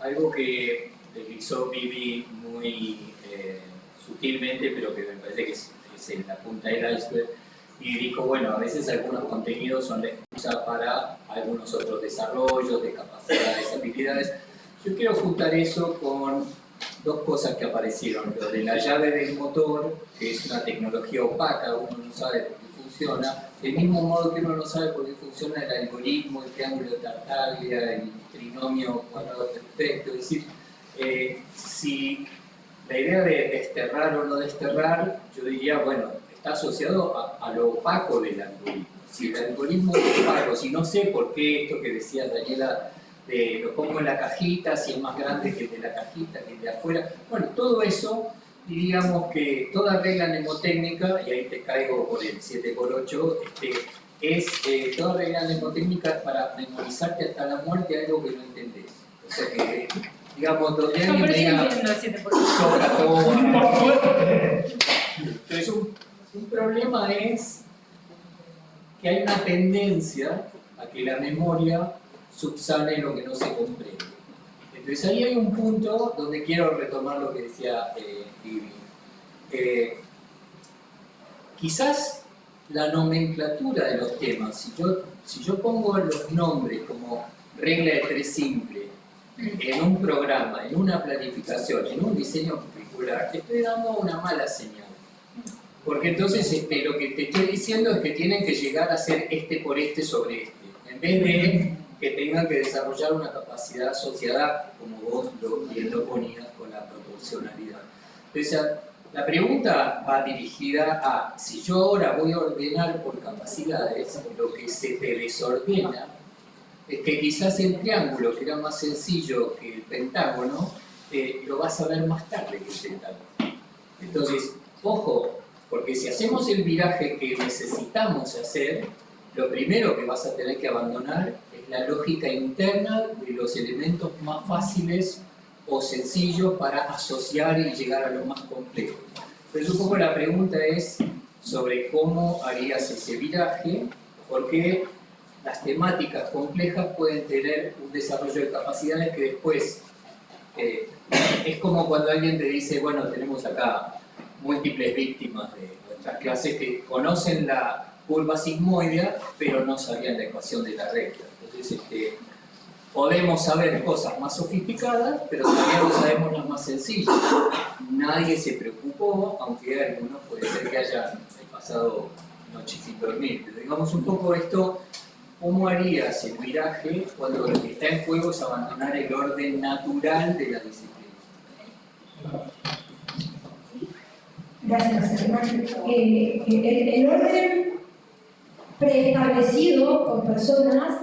a algo que deslizó Vivi muy sutilmente, pero que me parece que es en la punta del iceberg. Y dijo, bueno, a veces algunos contenidos son la excusa para algunos otros desarrollos de capacidades, habilidades. Yo quiero juntar eso con dos cosas que aparecieron. Lo de la llave del motor, que es una tecnología opaca, uno no sabe por qué funciona. Del mismo modo que uno no sabe por qué funciona el algoritmo, el triángulo de Tartaglia, el trinomio cuadrado perfecto. Es decir, si la idea de desterrar o no desterrar, yo diría, bueno, está asociado a lo opaco del algoritmo. Si el algoritmo es opaco, si no sé por qué esto que decía Daniela, lo pongo en la cajita, si es más grande que el de la cajita, que el de afuera. Bueno, todo eso, diríamos que toda regla mnemotécnica, y ahí te caigo por el 7×8, es toda regla mnemotécnica para memorizarte hasta la muerte algo que no entendés. O sea que, digamos, donde alguien me diga, sobra todo. Entonces, un problema es que hay una tendencia a que la memoria subsane lo que no se comprende. Entonces ahí hay un punto donde quiero retomar lo que decía Vivi. Quizás la nomenclatura de los temas, si yo pongo los nombres como regla de 3 simple en un programa, en una planificación, en un diseño curricular, te estoy dando una mala señal. Porque entonces lo que te estoy diciendo es que tienen que llegar a ser este por este sobre este, en vez de que tengan que desarrollar una capacidad asociada, como vos bien lo ponías, con la proporcionalidad. Entonces, la pregunta va dirigida a, si yo ahora voy a ordenar por capacidades, lo que se te desordena es que quizás el triángulo, que era más sencillo que el pentágono, lo vas a ver más tarde que el pentágono. Entonces, ojo, porque si hacemos el viraje que necesitamos hacer, lo primero que vas a tener que abandonar es la lógica interna de los elementos más fáciles o sencillos para asociar y llegar a lo más complejo. Entonces, un poco la pregunta es sobre cómo harías ese viraje, porque las temáticas complejas pueden tener un desarrollo de capacidades que después es como cuando alguien te dice, bueno, tenemos acá múltiples víctimas de nuestras clases que conocen la curva sigmoidea, pero no sabían la ecuación de la recta. Entonces, podemos saber cosas más sofisticadas, pero todavía no sabemos las más sencillas. Nadie se preocupó, aunque algunos puede ser que hayan pasado noches sin dormir. Pero digamos un poco esto, ¿cómo harías el viraje cuando lo que está en juego es abandonar el orden natural de la disciplina? Gracias, Hernán. El orden preestablecido por personas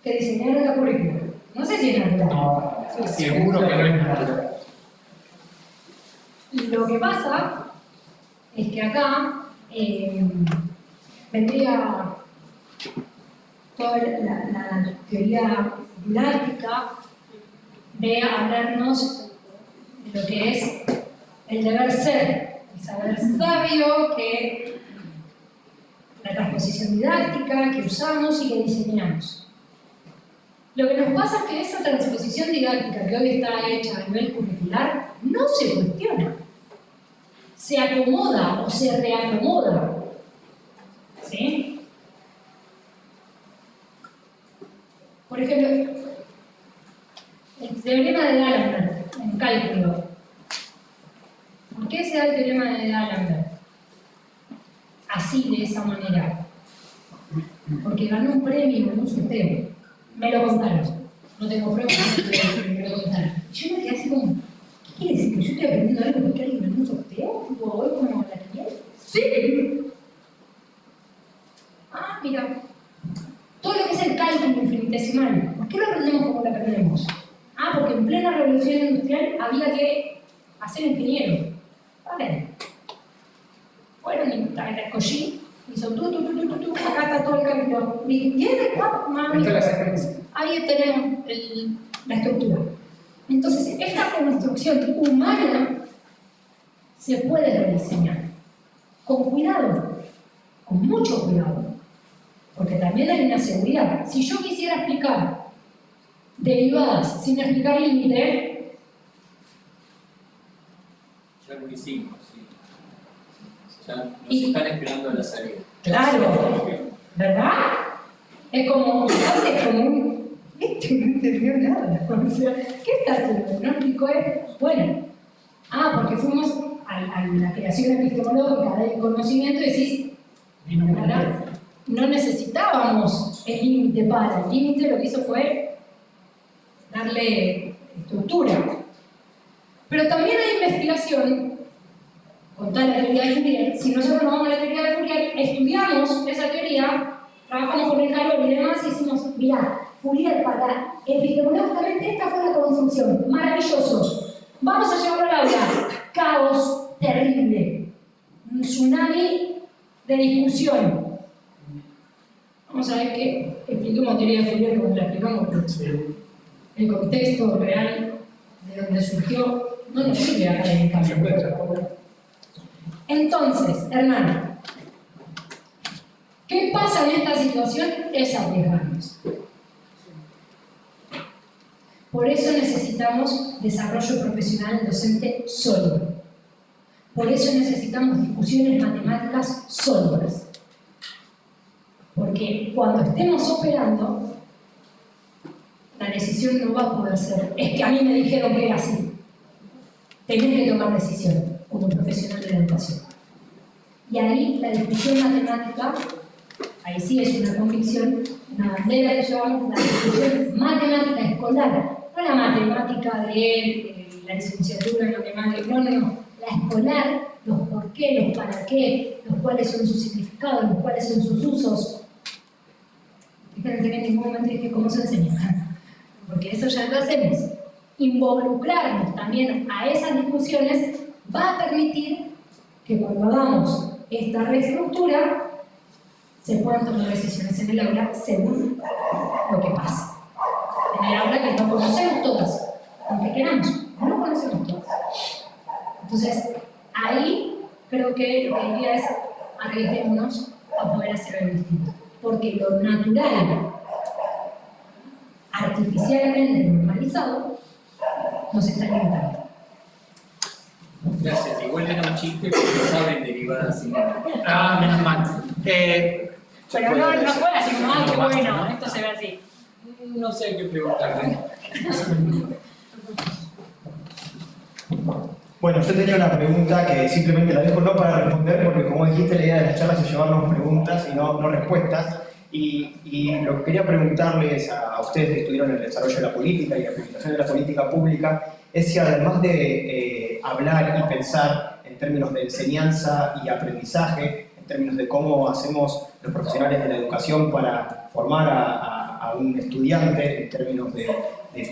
que diseñaron la currícula. No sé si es natural. No, seguro que no es natural. Lo que pasa es que acá vendría toda la teoría didáctica de hablarnos de lo que es el deber ser, el saber sabio, que la transposición didáctica que usamos y que diseñamos. Lo que nos pasa es que esa transposición didáctica que hoy está hecha a nivel curricular no se cuestiona. Se acomoda o se reacomoda. ¿Sí? Por ejemplo, el teorema de D'Alembert en cálculo. ¿Por qué se da el teorema de D'Alembert? Así, de esa manera. Porque ganó un premio en un sorteo. Me lo contaron. No tengo pruebas, pero me lo contaron. Yo me quedé así como, ¿qué quiere decir? ¿Que yo estoy aprendiendo algo porque alguien ganó un sorteo? ¿Tipo hoy como la quiniela? ¡Sí! Ah, mira. Todo lo que es el cálculo infinitesimal, ¿por qué lo aprendemos como lo aprendemos? Ah, porque en plena revolución industrial había que hacer ingeniero. Vale. Bueno, y la escogí, hizo acá está todo el cálculo. ¿Entiendes? Mami. Ahí tenemos la estructura. Entonces, esta construcción humana se puede rediseñar. Con cuidado, con mucho cuidado. Porque también hay una seguridad. Si yo quisiera explicar derivadas sin explicar límite, Ya lo hicimos, sí. Ya nos están esperando a la salida. claro, ¿verdad? Es como un... Este no entendió nada. O sea, ¿qué está haciendo? No explicó él. Bueno, porque fuimos a la creación epistemológica del conocimiento y decís, ¿verdad? No necesitábamos el límite para. El límite lo que hizo fue darle estructura. Pero también hay investigación, con tal la teoría de Fourier. Si nosotros nos vamos a la teoría de Fourier, estudiamos esa teoría, trabajamos con el calor y demás, y decimos, mirá, Fourier para epistemológicamente esta fue la construcción, maravilloso. Vamos a llevarlo al aula. Caos terrible. Un tsunami de discusión. Vamos a ver que expliquemos teoría de Fourier como la explicamos, pero el contexto real de donde surgió no nos sirve académicamente. Entonces, Hernán, ¿qué pasa en esta situación? Es arriesgarnos. Por eso necesitamos desarrollo profesional docente sólido. Por eso necesitamos discusiones matemáticas sólidas. Porque cuando estemos operando, la decisión no va a poder ser, es que a mí me dijeron que era así. Tenés que tomar decisión como profesional de la educación. Y ahí la discusión matemática, ahí sí es una convicción, una bandera que llevamos, la discusión matemática escolar, no la matemática de la licenciatura en matemática, no, la escolar, los por qué, los para qué, los cuáles son sus significados, los cuáles son sus usos. Fíjense que en ningún momento dije cómo se enseña, porque eso ya lo hacemos. Involucrarnos también a esas discusiones va a permitir que cuando hagamos esta reestructura se puedan tomar decisiones en el aula según lo que pase. En el aula que no conocemos todas, aunque queramos, no conocemos todas. Entonces, ahí creo que lo que diría es arriesguémonos a poder hacer algo distinto. Porque lo natural, artificialmente normalizado, nos está limitando. Gracias. Igual era un chiste porque no saben derivadas sin Menos mal. Pero no fue así como, qué bueno, esto se ve así. No sé qué preguntarle. Bueno, yo tenía una pregunta que simplemente la dejo no para responder, porque como dijiste, la idea de las charlas es llevarnos preguntas y no respuestas. Y lo que quería preguntarles a ustedes que estudiaron el desarrollo de la política y la implementación de la política pública es si además de hablar y pensar en términos de enseñanza y aprendizaje, en términos de cómo hacemos los profesionales de la educación para formar a un estudiante, en términos de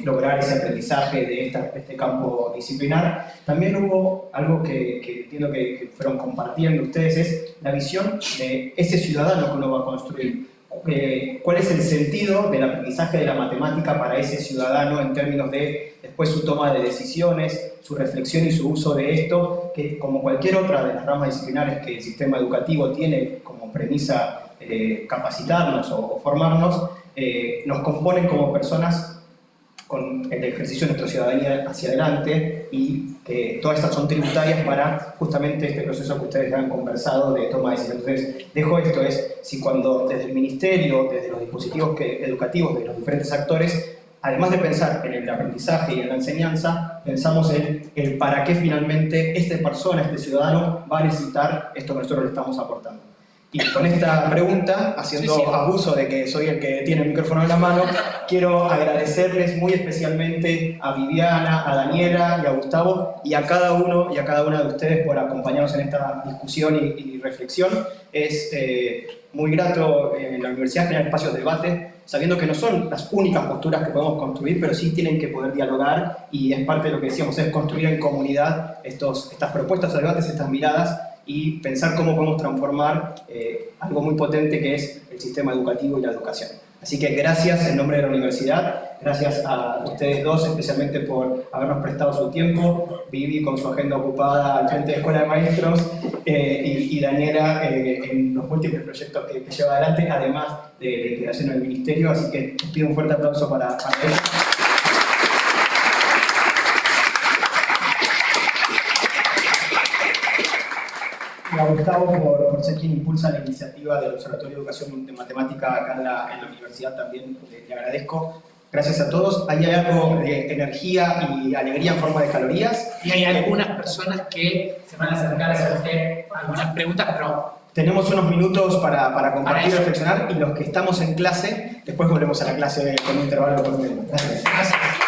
lograr ese aprendizaje de este campo disciplinar. También hubo algo que entiendo que fueron compartiendo ustedes, es la visión de ese ciudadano que uno va a construir. ¿Cuál es el sentido del aprendizaje de la matemática para ese ciudadano en términos de después su toma de decisiones, su reflexión y su uso de esto, que como cualquier otra de las ramas disciplinares que el sistema educativo tiene como premisa capacitarnos o formarnos, nos componen como personas con el ejercicio de nuestra ciudadanía hacia adelante, y que todas estas son tributarias para justamente este proceso que ustedes han conversado de toma de decisiones. Entonces, dejo esto, si cuando desde el ministerio, desde los dispositivos educativos de los diferentes actores, además de pensar en el aprendizaje y en la enseñanza, pensamos en el para qué finalmente esta persona, este ciudadano, va a necesitar esto que nosotros le estamos aportando. Y con esta pregunta, haciendo abuso de que soy el que tiene el micrófono en la mano, quiero agradecerles muy especialmente a Viviana, a Daniela y a Gustavo, y a cada uno y a cada una de ustedes por acompañarnos en esta discusión y reflexión. Es muy grato en la universidad generar espacios de debate, sabiendo que no son las únicas posturas que podemos construir, pero sí tienen que poder dialogar, y es parte de lo que decíamos, es construir en comunidad estas propuestas de debates, estas miradas, y pensar cómo podemos transformar algo muy potente que es el sistema educativo y la educación. Así que gracias en nombre de la universidad, gracias a ustedes dos especialmente por habernos prestado su tiempo, Vivi con su agenda ocupada al frente de Escuela de Maestros, y Daniela en los múltiples proyectos que lleva adelante, además de la integración en el ministerio. Así que les pido un fuerte aplauso para ellos. Y a Gustavo por ser quien impulsa la iniciativa del Observatorio de Educación de Matemática acá en la universidad, también le agradezco. Gracias a todos. Ahí hay algo de energía y alegría en forma de calorías. Y hay algunas personas que se van a acercar a hacerte algunas preguntas, pero tenemos unos minutos para compartir y reflexionar, y los que estamos en clase, después volvemos a la clase con un intervalo. Gracias. gracias.